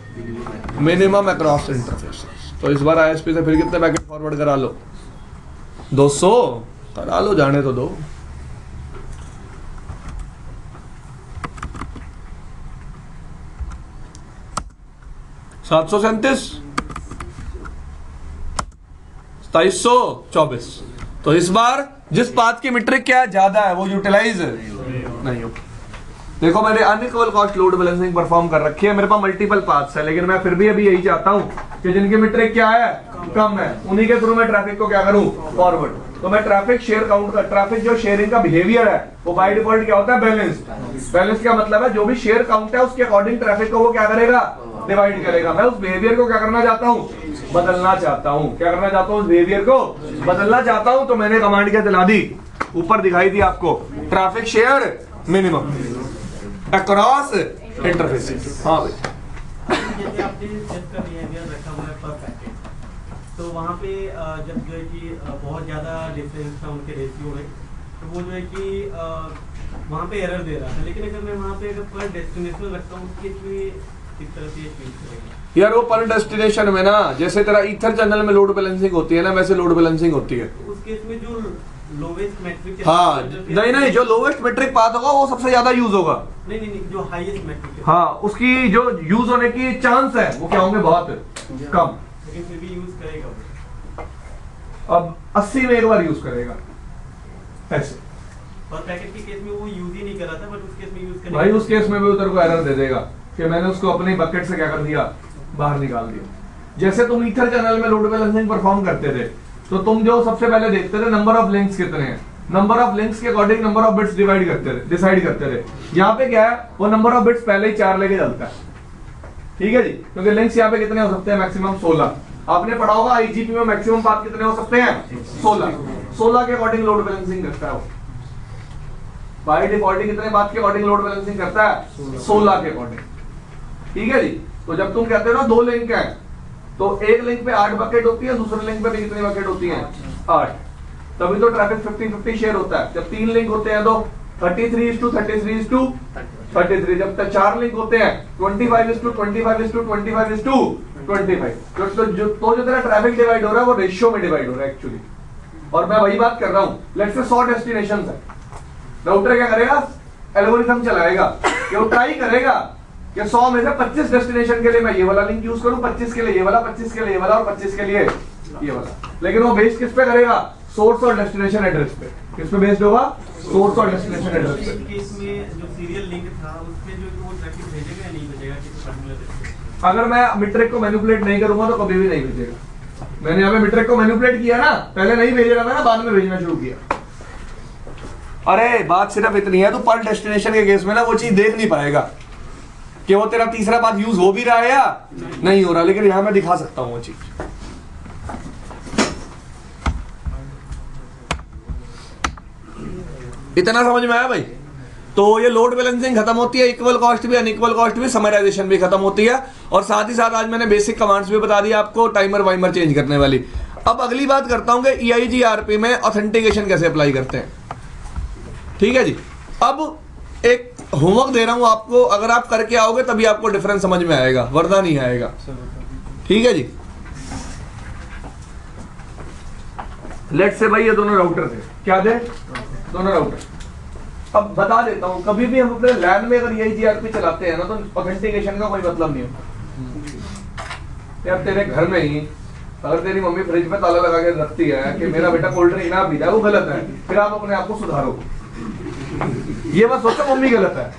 minimum across interfaces. तो इस बार आईएसपी से फिर कितने पैकेट फॉरवर्ड करा लो? 200 करा लो, जाने तो दो। सात 2724। तो इस बार जिस पाथ की मीट्रिक क्या ज्यादा है वो यूटिलाइज नहीं हो। देखो मैंने unequal cost load balancing perform कर रखी है, मेरे पास मल्टीपल पाथ्स है, लेकिन मैं फिर भी अभी यही चाहता हूं कि जिनकी मीट्रिक क्या है, कम है, उन्हीं के थ्रू मैं ट्रैफिक को क्या करूं? फॉरवर्ड। तो मैं ट्रैफिक शेयर काउंट का, ट्रैफिक जो शेयरिंग का बिहेवियर है वो बाय डिफॉल्ट क्या होता है? बैलेंस्ड। बैलेंस्ड का मतलब है जो भी शेयर काउंट है उसके अकॉर्डिंग ट्रैफिक को वो क्या करेगा? डिवाइड करेगा। मैं उस बिहेवियर को क्या करना चाहता हूं? बदलना चाहता हूं। क्या करना चाहता हूं? उस बिहेवियर को बदलना चाहता हूं। तो मैंने कमांड क्या चला दी? ऊपर दिखाई दी आपको, traffic share minimum across interfaces. हाँ भाई, जैसे आपने सेट का बिहेवियर रखा हुआ है पर पैकेट, तो वहाँ पे जब जो है कि बहुत ज़्यादा डिफरेंस था उनके रेशियो में, तो वो जो है कि वहाँ पे एरर दे रहा था। लेकिन अगर मैं वहाँ पे अगर पर डेस्टिनेशन रखता हूँ उसके लिए किस तरह से यूज करेगा? यार वो पर डेस्टिनेशन में ना, जैसे तेरा ईथर चैनल में लोड बैलेंसिंग होती है ना, वैसे लोड बैलेंसिंग होती है। उस केस में जो लोवेस्ट मैट्रिक, हाँ नहीं, जो लोवेस्ट मीट्रिक पाथ होगा वो सबसे ज्यादा यूज होगा। नहीं, जो हाईएस्ट मैट्रिक, हाँ उसकी जो यूज होने की चांस है वो क्या होंगे? बहुत कम। लेकिन फिर भी यूज करेगा वो। अब 80 में एक बार यूज करेगा ऐसे। और पैकेट के केस में वो यूज ही नहीं कर रहा था, बट उस केस में यूज करेगा। भाई उस केस में भी उधर को एरर दे देगा। कि मैंने उसको अपने बकेट से क्या कर दिया, बाहर निकाल दिया। जैसे तुम ईथर चैनल में लोड बैलेंसिंग परफॉर्म करते थे, तो तुम जो सबसे पहले देखते थे नंबर ऑफ लिंक्स कितने हैं, नंबर ऑफ लिंक्स के according number of bits decide करते थे। यहाँ पे क्या है, वो नंबर ऑफ बिट्स पहले ही 4 लेके चलता है, ठीक है जी, क्योंकि लिंक्स यहाँ पे कितने हो सकते हैं, मैक्सिमम 16। आपने पढ़ा होगा आईजीपी में मैक्सिमम पाथ कितने हो सकते हैं, 16 के अकॉर्डिंग लोड बैलेंसिंग करता है वो। बाय डिफॉल्ट कितने पाथ के अकॉर्डिंग लोड बैलेंसिंग करता है, 16 के अकॉर्डिंग, ठीक है जी। तो जब तुम कहते हो ना 2 लिंक है, तो एक लिंक पे 8 बकेट होती है, दूसरे लिंक पे भी कितनी बकेट होती है, 8। तभी तो ट्रैफिक 50-50 शेयर होता है। जब 3 लिंक होते हैं तो 33:33:33। जब तक 4 लिंक होते हैं 25:25:25:25। तो जो तेरा ट्रैफिक डिवाइड हो रहा है वो रेशियो में डिवाइड हो रहा है एक्चुअली। और मैं वही बात कर रहा हूं, लेट्स से 100 डेस्टिनेशन है, राउटर क्या करेगा, एल्गोरिथम चलाएगा कि वो ट्राई करेगा कि 100 में से 25 डेस्टिनेशन के लिए मैं ये वाला लिंक यूज करूं, 25 के लिए ये वाला, 25 के लिए ये वाला और 25 के लिए ये वाला। लेकिन वो बेस्ड किस पे करेगा, सोर्स और डेस्टिनेशन एड्रेस पे। किस पे बेस्ड होगा, सोर्स और डेस्टिनेशन एड्रेस पे। केस में जो सीरियल लिंक था उसमें जो वो ट्रैफिक भेजेगा या नहीं भेजेगा किसी पर्टिकुलर पे? अगर मैं मीट्रिक को मैनिपुलेट नहीं करूंगा तो कभी भी नहीं भेजेगा। मैंने यहाँ पे मीट्रिक को मैनिपुलेट किया ना, पहले नहीं भेज रहा था ना, बाद में भेजना शुरू किया। अरे बात सिर्फ इतनी है, तो पर डेस्टिनेशन के केस में ना वो चीज देख नहीं पाएगा कि वो तेरा तीसरा पाथ यूज हो भी रहा है या नहीं हो रहा, लेकिन यहां मैं दिखा सकता हूं वो चीज। इतना समझ में आया भाई? तो ये लोड बैलेंसिंग खत्म होती है, इक्वल कॉस्ट भी, अनइक्वल कॉस्ट भी, समराइजेशन भी खत्म होती है। और साथ ही साथ आज मैंने बेसिक कमांड्स भी बता दिया आपको, टाइमर वाइमर चेंज करने वाली। अब अगली बात करता हूं कि EIGRP में ऑथेंटिकेशन कैसे अप्लाई करते हैं, ठीक है जी। अब एक होमवर्क दे रहा हूं आपको, अगर आप करके आओगे तभी आपको डिफरेंस समझ में आएगा, वरना नहीं आएगा, ठीक है जी। लेट्स से भाई ये दोनों राउटर थे, क्या थे, दोनों राउटर। अब बता देता हूं, कभी भी हम अपने लैन में अगर EIGRP चलाते हैं ना, तो ऑथेंटिकेशन का कोई मतलब नहीं होता। यार तेरे घर में ही अगर तेरी मम्मी फ्रिज में ताला लगा के रखती है कि मेरा बेटा कोल्ड ड्रिंक ना पीता है, वो गलत है, फिर आप अपने आप को सुधारो। ये मत सोचो मम्मी गलत है,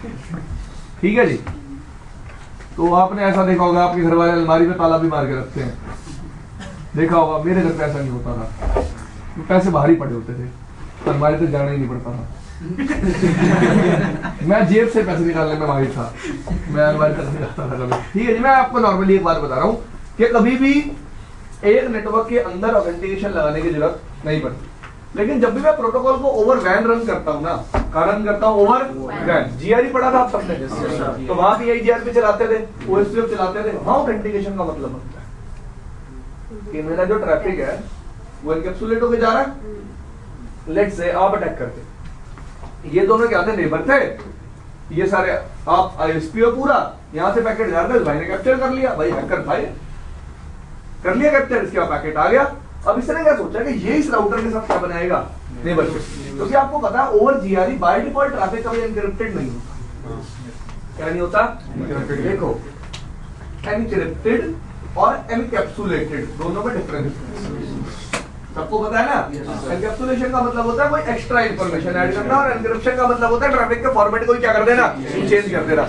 ठीक है जी। तो आपने ऐसा देखा होगा, आपके घर वाले अलमारी में ताला भी मार के रखते हैं, देखा होगा। मेरे घर पे ऐसा नहीं होता था, पैसे बाहर ही पड़े होते थे, अलमारी से जाना ही नहीं पड़ता था। मैं जेब से पैसे निकालने में माहिर था, मैं अलमारी तक नहीं जाता था कभी, ठीक है जी। मैं आपको नॉर्मली एक बात बता रहा हूँ कि कभी भी एक नेटवर्क के अंदर ऑथेंटिकेशन लगाने की जरूरत नहीं पड़ती। लेकिन जब भी मैं प्रोटोकॉल को ओवर वैन रन करता हूँ ना, रन करता हूँ ओवर वैन, GRE पढ़ा था आप सबने, तो वहां भी EIGRP चलाते थे, OSPF चलाते थे, वहां ऑथेंटिकेशन का मतलब बनता है कि मेरा जो ट्रैफिक है वो एनकैप्सुलेट होके जा रहा है। लेट्स से आप अटैक करते, ये दोनों क्या थे, नेबर थे, ये सारे आप ISP हो पूरा, यहां से पैकेट जा रहा है, भाई ने कैप्चर कर लिया, भाई हैकर भाई कर लिया कैप्चर, इसके बाद पैकेट आ गया। अब इसने क्या सोचा कि ये इस राउटर के साथ क्या बनाएगा, नेबर से, क्योंकि आपको पता है over GRE by default traffic कभी एनक्रिप्टेड नहीं होता। क्या नहीं होता, देखो एनक्रिप्टेड और एनकैप्सुलेटेड दोनों में डिफरेंस सबको पता है ना। एनकैप्सुलेशन का मतलब होता है कोई एक्स्ट्रा इंफॉर्मेशन ऐड करना, और एनक्रिप्शन का मतलब होता है ट्रैफिक के फॉर्मेट को क्या कर देना, चेंज कर देना।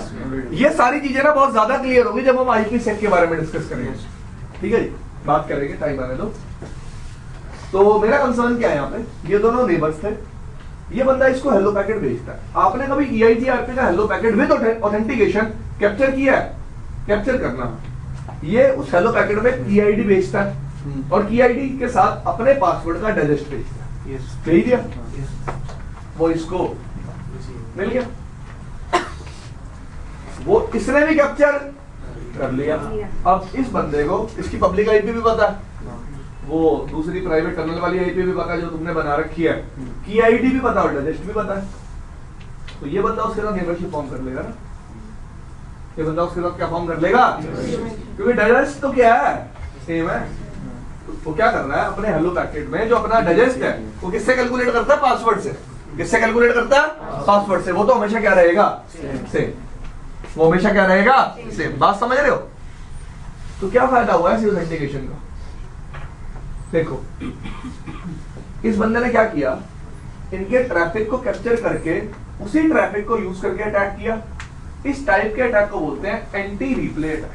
ये सारी चीजें ना बहुत ज्यादा क्लियर होगी जब हम IPsec के बारे में डिस्कस करेंगे, ठीक है जी। बात करेंगे, टाइम आने दो। तो मेरा कंसर्न क्या है, यहाँ पे ये दोनों नेबर्स थे, ये बंदा इसको हेलो पैकेट भेजता है। आपने कभी EIGRP का hello packet with authentication capture किया है, कैप्चर करना, ये उस हेलो पैकेट में की आईडी भेजता है और की आईडी के साथ अपने पासवर्ड का डाइजेस्ट भेजता है। भेज दिया, वो इसको मिल गया, वो इसने भी कैप्चर कर लिया। अब इस बंदे को इसकी पब्लिक आईपी भी पता है, वो दूसरी प्राइवेट टनल वाली आईपी भी पता है जो तुमने बना रखी है, की आईडी भी पता है और डाइजेस्ट भी पता है। तो ये बंदा उसके साथ नेबरशिप फॉर्म कर लेगा ना, ये बंदा उसके साथ क्या फॉर्म कर लेगा, क्योंकि डाइजेस्ट तो क्या है, सेम है। वो क्या कर रहा है, अपने हेलो पैकेट में जो अपना डाइजेस्ट है वो किससे कैलकुलेट करता है, पासवर्ड से। किससे कैलकुलेट करता है, पासवर्ड से। वो तो हमेशा क्या रहेगा, सेम। वो हमेशा क्या रहेगा, सेम। बात समझ रहे हो। तो क्या फायदा हुआ है ऑथेंटिकेशन का, देखो इस बंदे ने क्या किया, इनके ट्रैफिक को कैप्चर करके उसी ट्रैफिक को यूज करके अटैक किया। इस टाइप के अटैक को बोलते हैं एंटी रिप्ले अटैक।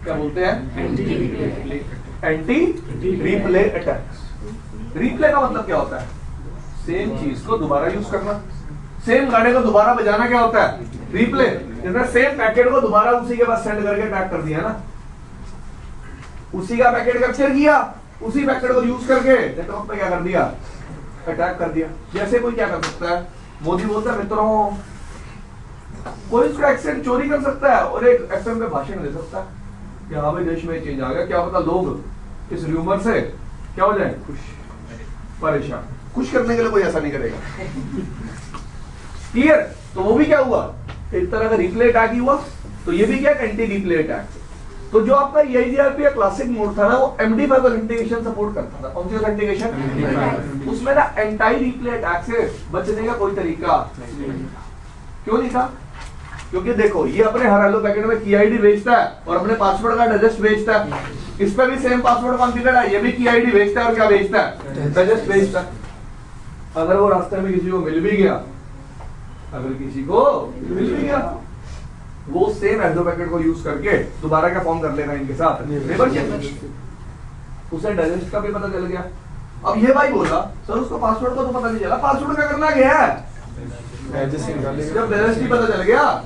क्या बोलते हैं? Anti replay attacks. रिप्ले का मतलब क्या होता है? सेम चीज को दोबारा यूज करना, सेम गाने को दोबारा बजाना क्या होता है? रिप्ले। जैसे सेम पैकेट को दोबारा उसी के पास सेंड करके अटैक कर दिया ना, उसी का पैकेट कैप्चर किया, उसी पैकेट को यूज करके नेटवर्क पे क्या कर दिया? अटैक कर दिया। जैसे कोई क्या कर सकता है, मोदी बोलता है मित्रों, कोई उसका एक्सेंट चोरी कर सकता है और एक एफएम पे भाषण दे सकता है कि हाँ भाई देश में चेंज आ गया। क्या पता लोग इस र्यूमर से क्या हो जाए? खुश, परेशान। खुश करने के लिए कोई ऐसा नहीं करेगा। क्लियर? तो वो भी क्या हुआ? एक तरह का रिप्ले अटैक ही हुआ। तो ये भी क्या? Anti replay attack. तो जो आपका EIGRP या क्लासिक मोड था ना, वो MD5 ऑथेंटिकेशन सपोर्ट करता था। कौन सी ऑथेंटिकेशन? उसमें ना एंटी रिप्ले अटैक से बचने का कोई तरीका क्यों नहीं था? क्योंकि देखो, ये अपने हर हेलो पैकेट में की आईडी भेजता है और अपने पासवर्ड का डाइजेस्ट भेजता है। इस पे भी सेम पासवर्ड कॉन्फ़िगर है, ये भी की आईडी भेजता है और क्या भेजता है? डाइजेस्ट भेजता है। अगर वो रास्ते में किसी को मिल भी गया, वो सेम हेलो पैकेट को यूज करके दोबारा क्या फॉर्म कर लेगा इनके साथ? उसे डाइजेस्ट का भी पता चल गया। अब ये भाई बोला सर उसको पासवर्ड का तो पता नहीं चला, पासवर्ड का करना क्या है? जब डाइजेस्ट ही पता चल गया,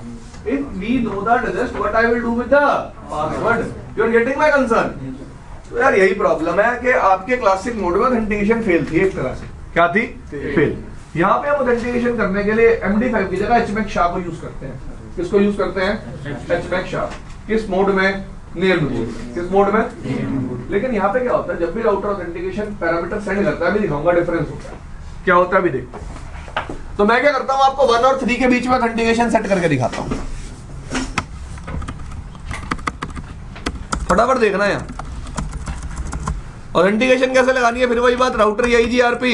if we know the digest, what I will do with the password? You are getting my concern? तो यार यही प्रॉब्लम है कि आपके क्लासिक मोड में ऑथेंटिकेशन फेल थी एक तरह से। क्या थी? फेल। यहाँ पे हम ऑथेंटिकेशन करने के लिए MD5 की जगह HMAC SHA को यूज करते हैं। किसको यूज करते हैं? HMAC SHA। किस मोड में? Named mode. किस मोड में? लेकिन यहाँ पे क्या होता है, जब भी राउटर ऑथेंटिकेशन पैरामीटर सेंड करता है, अभी दिखाऊंगा डिफरेंस होता है। क्या होता है अभी देखते हैं। तो मैं क्या करता हूँ, आपको 1 और 3 के बीच में ऑथेंटिकेशन सेट करके दिखाता हूँ। फटाफट देखना है। ऑथेंटिकेशन कैसे लगानी है? फिर वही बात, राउटर EIGRP।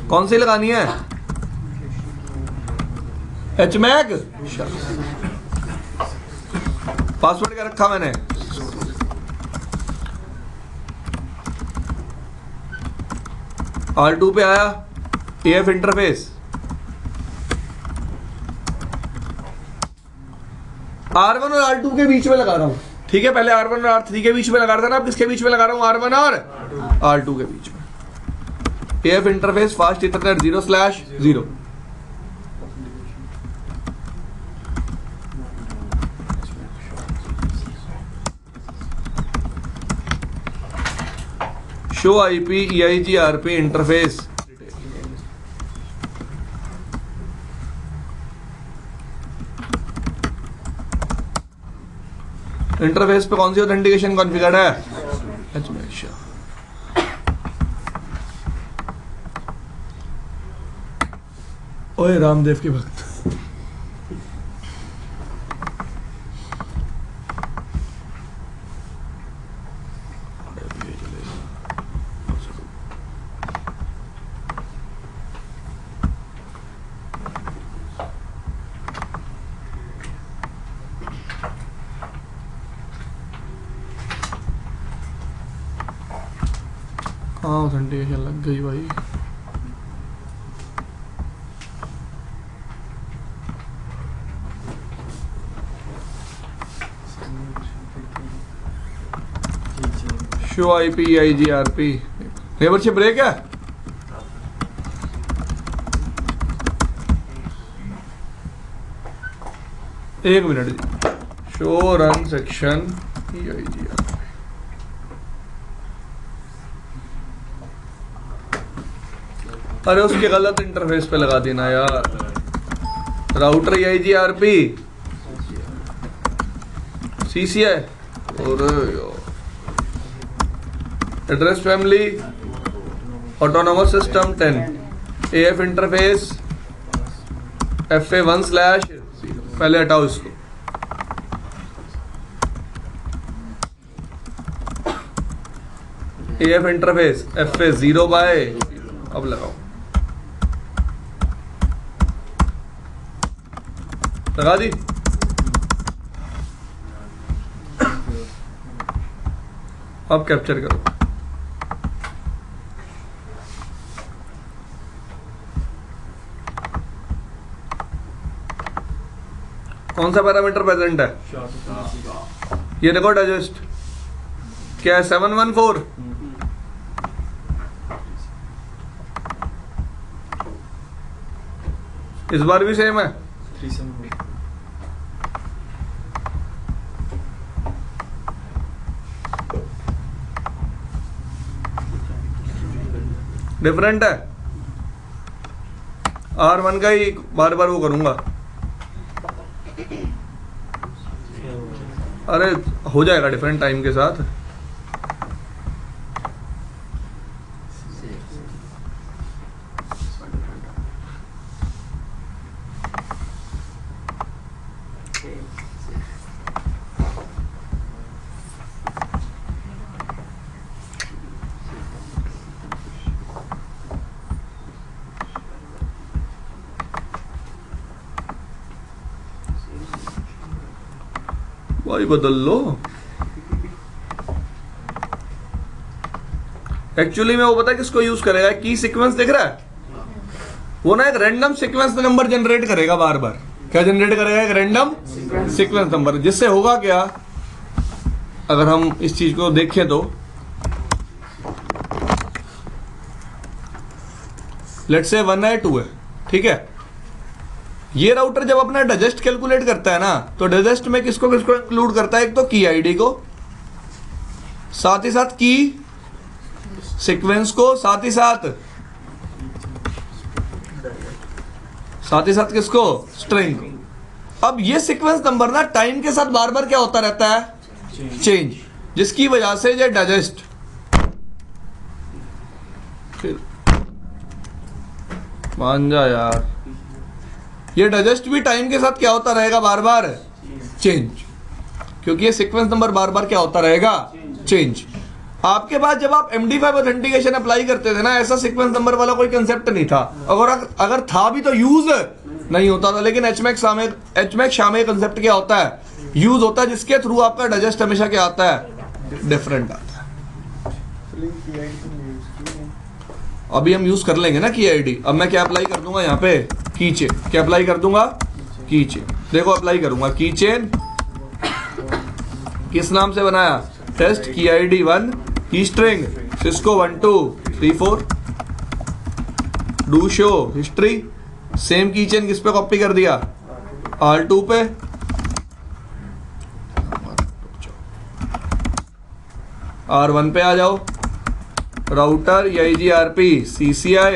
कौन सी लगानी है? HMAC। पासवर्ड क्या रखा मैंने? R2 पे आया AF इंटरफेस, R1 और R2 के बीच में लगा रहा हूं। ठीक है, पहले R1 और R3 के बीच में लगा रहा था ना, अब किसके बीच में लगा रहा हूं? R1 और R2 के बीच में। AF interface fast ethernet 0/0। Show IP EIGRP interface. Interface पे कौन सी ऑथेंटिकेशन कॉन्फ़िगर्ड है? HMAC SHA। ओए रामदेव के भक्त, हाँ ऑथेंटिकेशन लग गई भाई। Show IP EIGRP neighbourship break है। एक मिनट जी। Show run section EIGRP। अरे उसके गलत इंटरफेस पे लगा देना यार। राउटर EIGRP CCI और address family autonomous system 10 AF interface FA1/0। पहले हटाओ इसको। AF interface FA0/0। अब लगाओ, लगा दी। अब कैप्चर करो। कौन सा पैरामीटर प्रेजेंट है? ये देखो डाइजेस्ट क्या है 714। इस बार भी सेम है। 374 डिफरेंट है। R1 का ही बार बार वो करूंगा। अरे हो जाएगा डिफरेंट टाइम के साथ। भाई बदल लो। एक्चुअली में वो पता है किसको यूज करेगा? की सीक्वेंस दिख रहा है वो ना, एक रैंडम सीक्वेंस नंबर जनरेट करेगा बार बार। क्या जनरेट करेगा? एक रैंडम सीक्वेंस नंबर। जिससे होगा क्या, अगर हम इस चीज को देखें तो लेट्स से 1 है 2 है, ठीक है। ये राउटर जब अपना डाइजेस्ट कैलकुलेट करता है ना, तो डाइजेस्ट में किसको किसको इंक्लूड करता है? एक तो की आईडी को, साथ ही साथ की सीक्वेंस को, साथ ही साथ किसको? स्ट्रिंग को। अब ये सीक्वेंस नंबर ना टाइम के साथ बार बार क्या होता रहता है? चेंज। जिसकी वजह से ये डाइजेस्ट मान जा यार, ये डाइजेस्ट भी टाइम के साथ क्या होता रहेगा? बार बार चेंज। क्योंकि ये सीक्वेंस नंबर बार बार क्या होता रहेगा? चेंज। आपके पास जब आप MD5 ऑथेंटिकेशन अप्लाई करते थे ना, ऐसा सीक्वेंस नंबर वाला कोई कंसेप्ट नहीं था। अगर था भी तो यूज नहीं होता था। लेकिन HMAC शामे कंसेप्ट क्या होता है? यूज होता है, जिसके थ्रू आपका डाइजेस्ट हमेशा क्या आता है? डिफरेंट आता है। अभी हम यूज कर लेंगे ना की आईडी। अब मैं क्या अप्लाई कर दूंगा यहाँ पे? की चेन। क्या अप्लाई कर दूंगा? की चेन। देखो अप्लाई करूंगा की चेन। किस नाम से बनाया? टेस्ट की आईडी 1 की string Cisco 1 2 3 4 do show history. Same की चेन किस पे कॉपी कर दिया? R2 पे। R1 पे आ जाओ। Router EIGRP CCI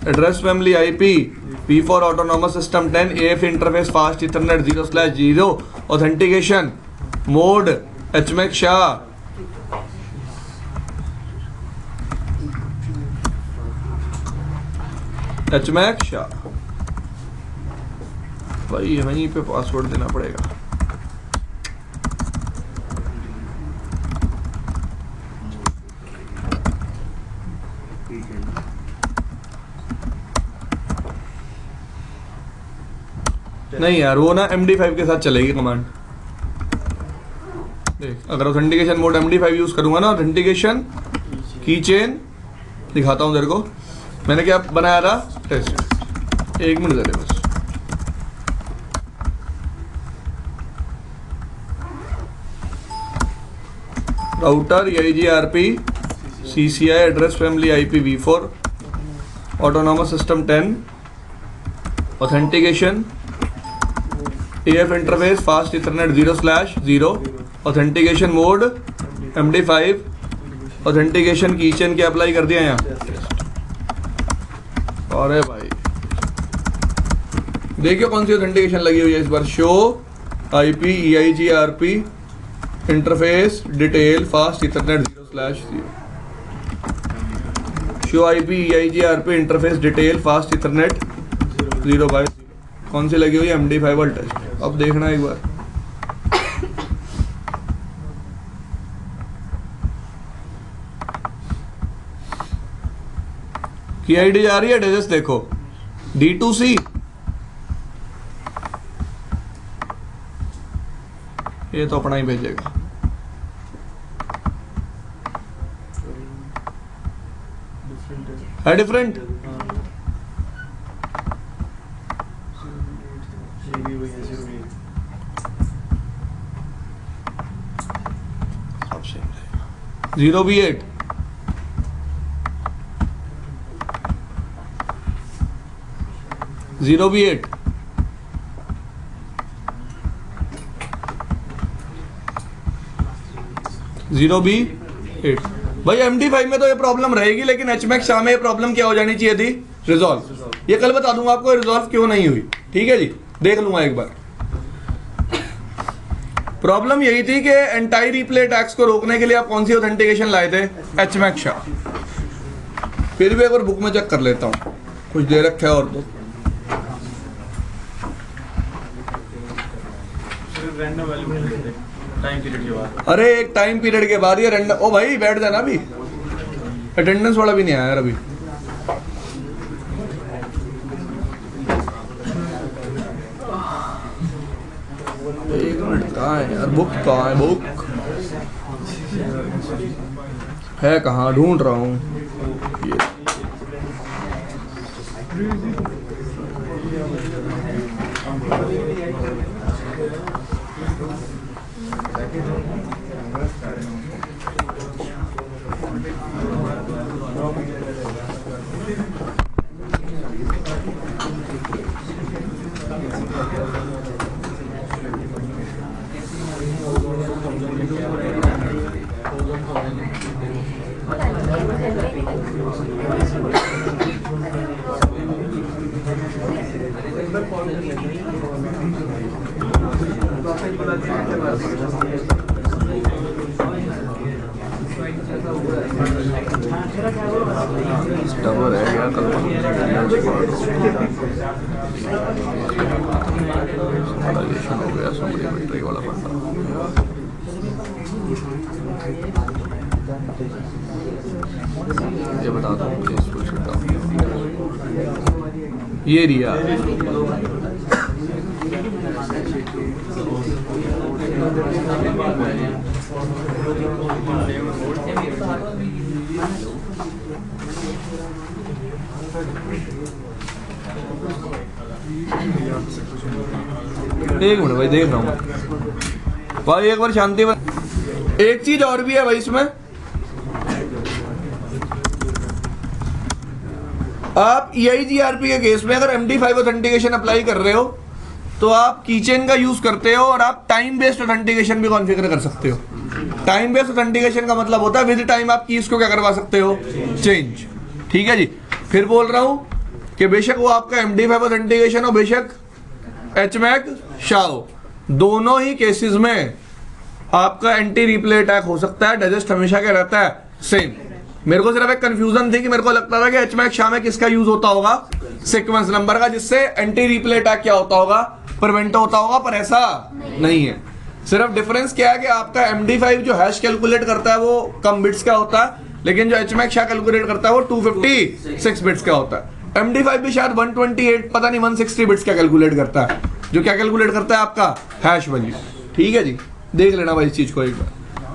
address family IP P4 autonomous system 10 AF interface fast ethernet 0/0 authentication mode HMAC Shah. HMAC Shah भाई वहीं पे पासवर्ड देना पड़ेगा। नहीं यार, वो ना MD5 के साथ चलेगी कमांड। देख, अगर ऑथेंटिकेशन मोड MD5 यूज करूंगा ना, ऑथेंटिकेशन की चेन दिखाता हूं तेरे को। मैंने क्या बनाया था? टेस्ट। 1 मिनट दे दे बस। Router EIGRP CCI address family IP V4 autonomous system 10 authentication AF interface fast ethernet 0/0 authentication mode MD5 authentication keychain क्या अप्लाई कर दिया यहाँ? अरे भाई देखिए कौन सी ऑथेंटिकेशन लगी हुई है इस बार। Show IP EIGRP interface detail fast ethernet 0/0 show IP EIGRP interface detail fast ethernet 0/0। कौन सी लगी हुई है? MD5 और टेस्ट। अब देखना एक बार। की आईडी जा रही है डाइजेस्ट, देखो D2C। ये तो अपना ही भेजेगा। है डिफरेंट। 0B8 0B8 0B8 भाई MD5 में तो ये प्रॉब्लम रहेगी, लेकिन HMAX शाह में ये प्रॉब्लम क्या हो जानी चाहिए थी? रिजॉल्व। ये कल बता दूंगा आपको रिजॉल्व क्यों नहीं हुई, ठीक है जी, देख लूंगा एक बार। प्रॉब्लम यही थी कि एंटाई रिप्ले टैक्स को रोकने के लिए आप कौन सी ऑथेंटिकेशन लाए थे? HMAX शाह। फिर भी एक बार बुक में चेक कर लेता हूँ, कुछ दे रखा है और तो सिर्फ रैंडम वैल्यू टाइम पीरियड के बाद। अरे एक टाइम पीरियड के बाद ये रैंडम। ओ भाई बैठ जाना, अभी अटेंडेंस वाला भी नहीं आया यार अभी। एक मिनट, कहाँ है यार बुक? कहाँ है बुक? है कहाँ? ढूंढ रहा हूँ। ये डबल है क्या कल? हो गया सॉरी वाला बंदा। ये बता दो ये रिया एक मिनट भाई देख रहा हूँ भाई, एक बार शांति बन। एक चीज और भी है भाई इसमें, आप EIGRP के केस में अगर MD5 ऑथेंटिकेशन अप्लाई कर रहे हो तो आप कीचेन का यूज करते हो और आप टाइम बेस्ड ऑथेंटिकेशन भी कॉन्फ़िगर कर सकते हो। टाइम बेस्ड ऑथेंटिकेशन का मतलब होता है विद टाइम आप कीज को क्या करवा सकते हो? चेंज। ठीक है जी। फिर बोल रहा हूं कि बेशक वो आपका MD5 ऑथेंटिकेशन हो, बेशक HMAX शाह हो, दोनों ही केसेस में आपका एंटी रिप्ले अटैक हो सकता है। डाइजेस्ट हमेशा क्या रहता है? सेम। मेरे को सिर्फ एक कंफ्यूजन थी कि मेरे को लगता था कि HMAX शाह में किसका यूज होता होगा? सीक्वेंस नंबर का, जिससे एंटी रिप्ले अटैक क्या होता होगा? प्रिवेंट होता होगा, पर ऐसा नहीं है। सिर्फ डिफरेंस क्या है कि आपका MD5 जो हैश कैलकुलेट करता है वो कम बिट्स का होता है, लेकिन जो HMAX शाह कैलकुलेट करता है वो 256 बिट्स का होता है। MD5 भी शायद 128 पता नहीं 160 बिट्स का कैलकुलेट करता है, जो क्या कैलकुलेट करता है? आपका हैश वैल्यू। ठीक है जी, देख लेना भाई इस चीज को एक बार।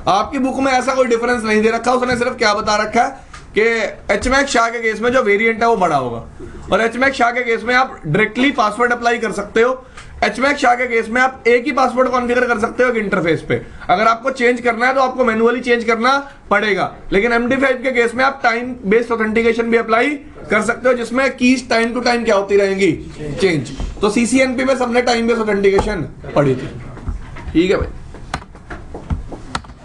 आपकी बुक में ऐसा कोई डिफरेंस नहीं दे रखा, उसने सिर्फ क्या बता रखा है कि HMAX शाह के केस में जो वेरिएंट है वो बड़ा होगा, और HMAX शाह के केस में आप डायरेक्टली पासवर्ड अप्लाई कर सकते हो। HMAX शाह के केस में आप एक ही पासवर्ड कॉन्फ़िगर कर सकते हो एक इंटरफेस पे। अगर आपको चेंज करना है तो आपको मैनुअली चेंज करना पड़ेगा, लेकिन MD5 के केस में आप टाइम बेस्ड ऑथेंटिकेशन भी अप्लाई कर सकते हो, जिसमें कीज टाइम टू टाइम क्या होती रहेंगी? चेंज। तो CCNP में सबने टाइम बेस्ड ऑथेंटिकेशन पढ़ी थी। ठीक है भाई।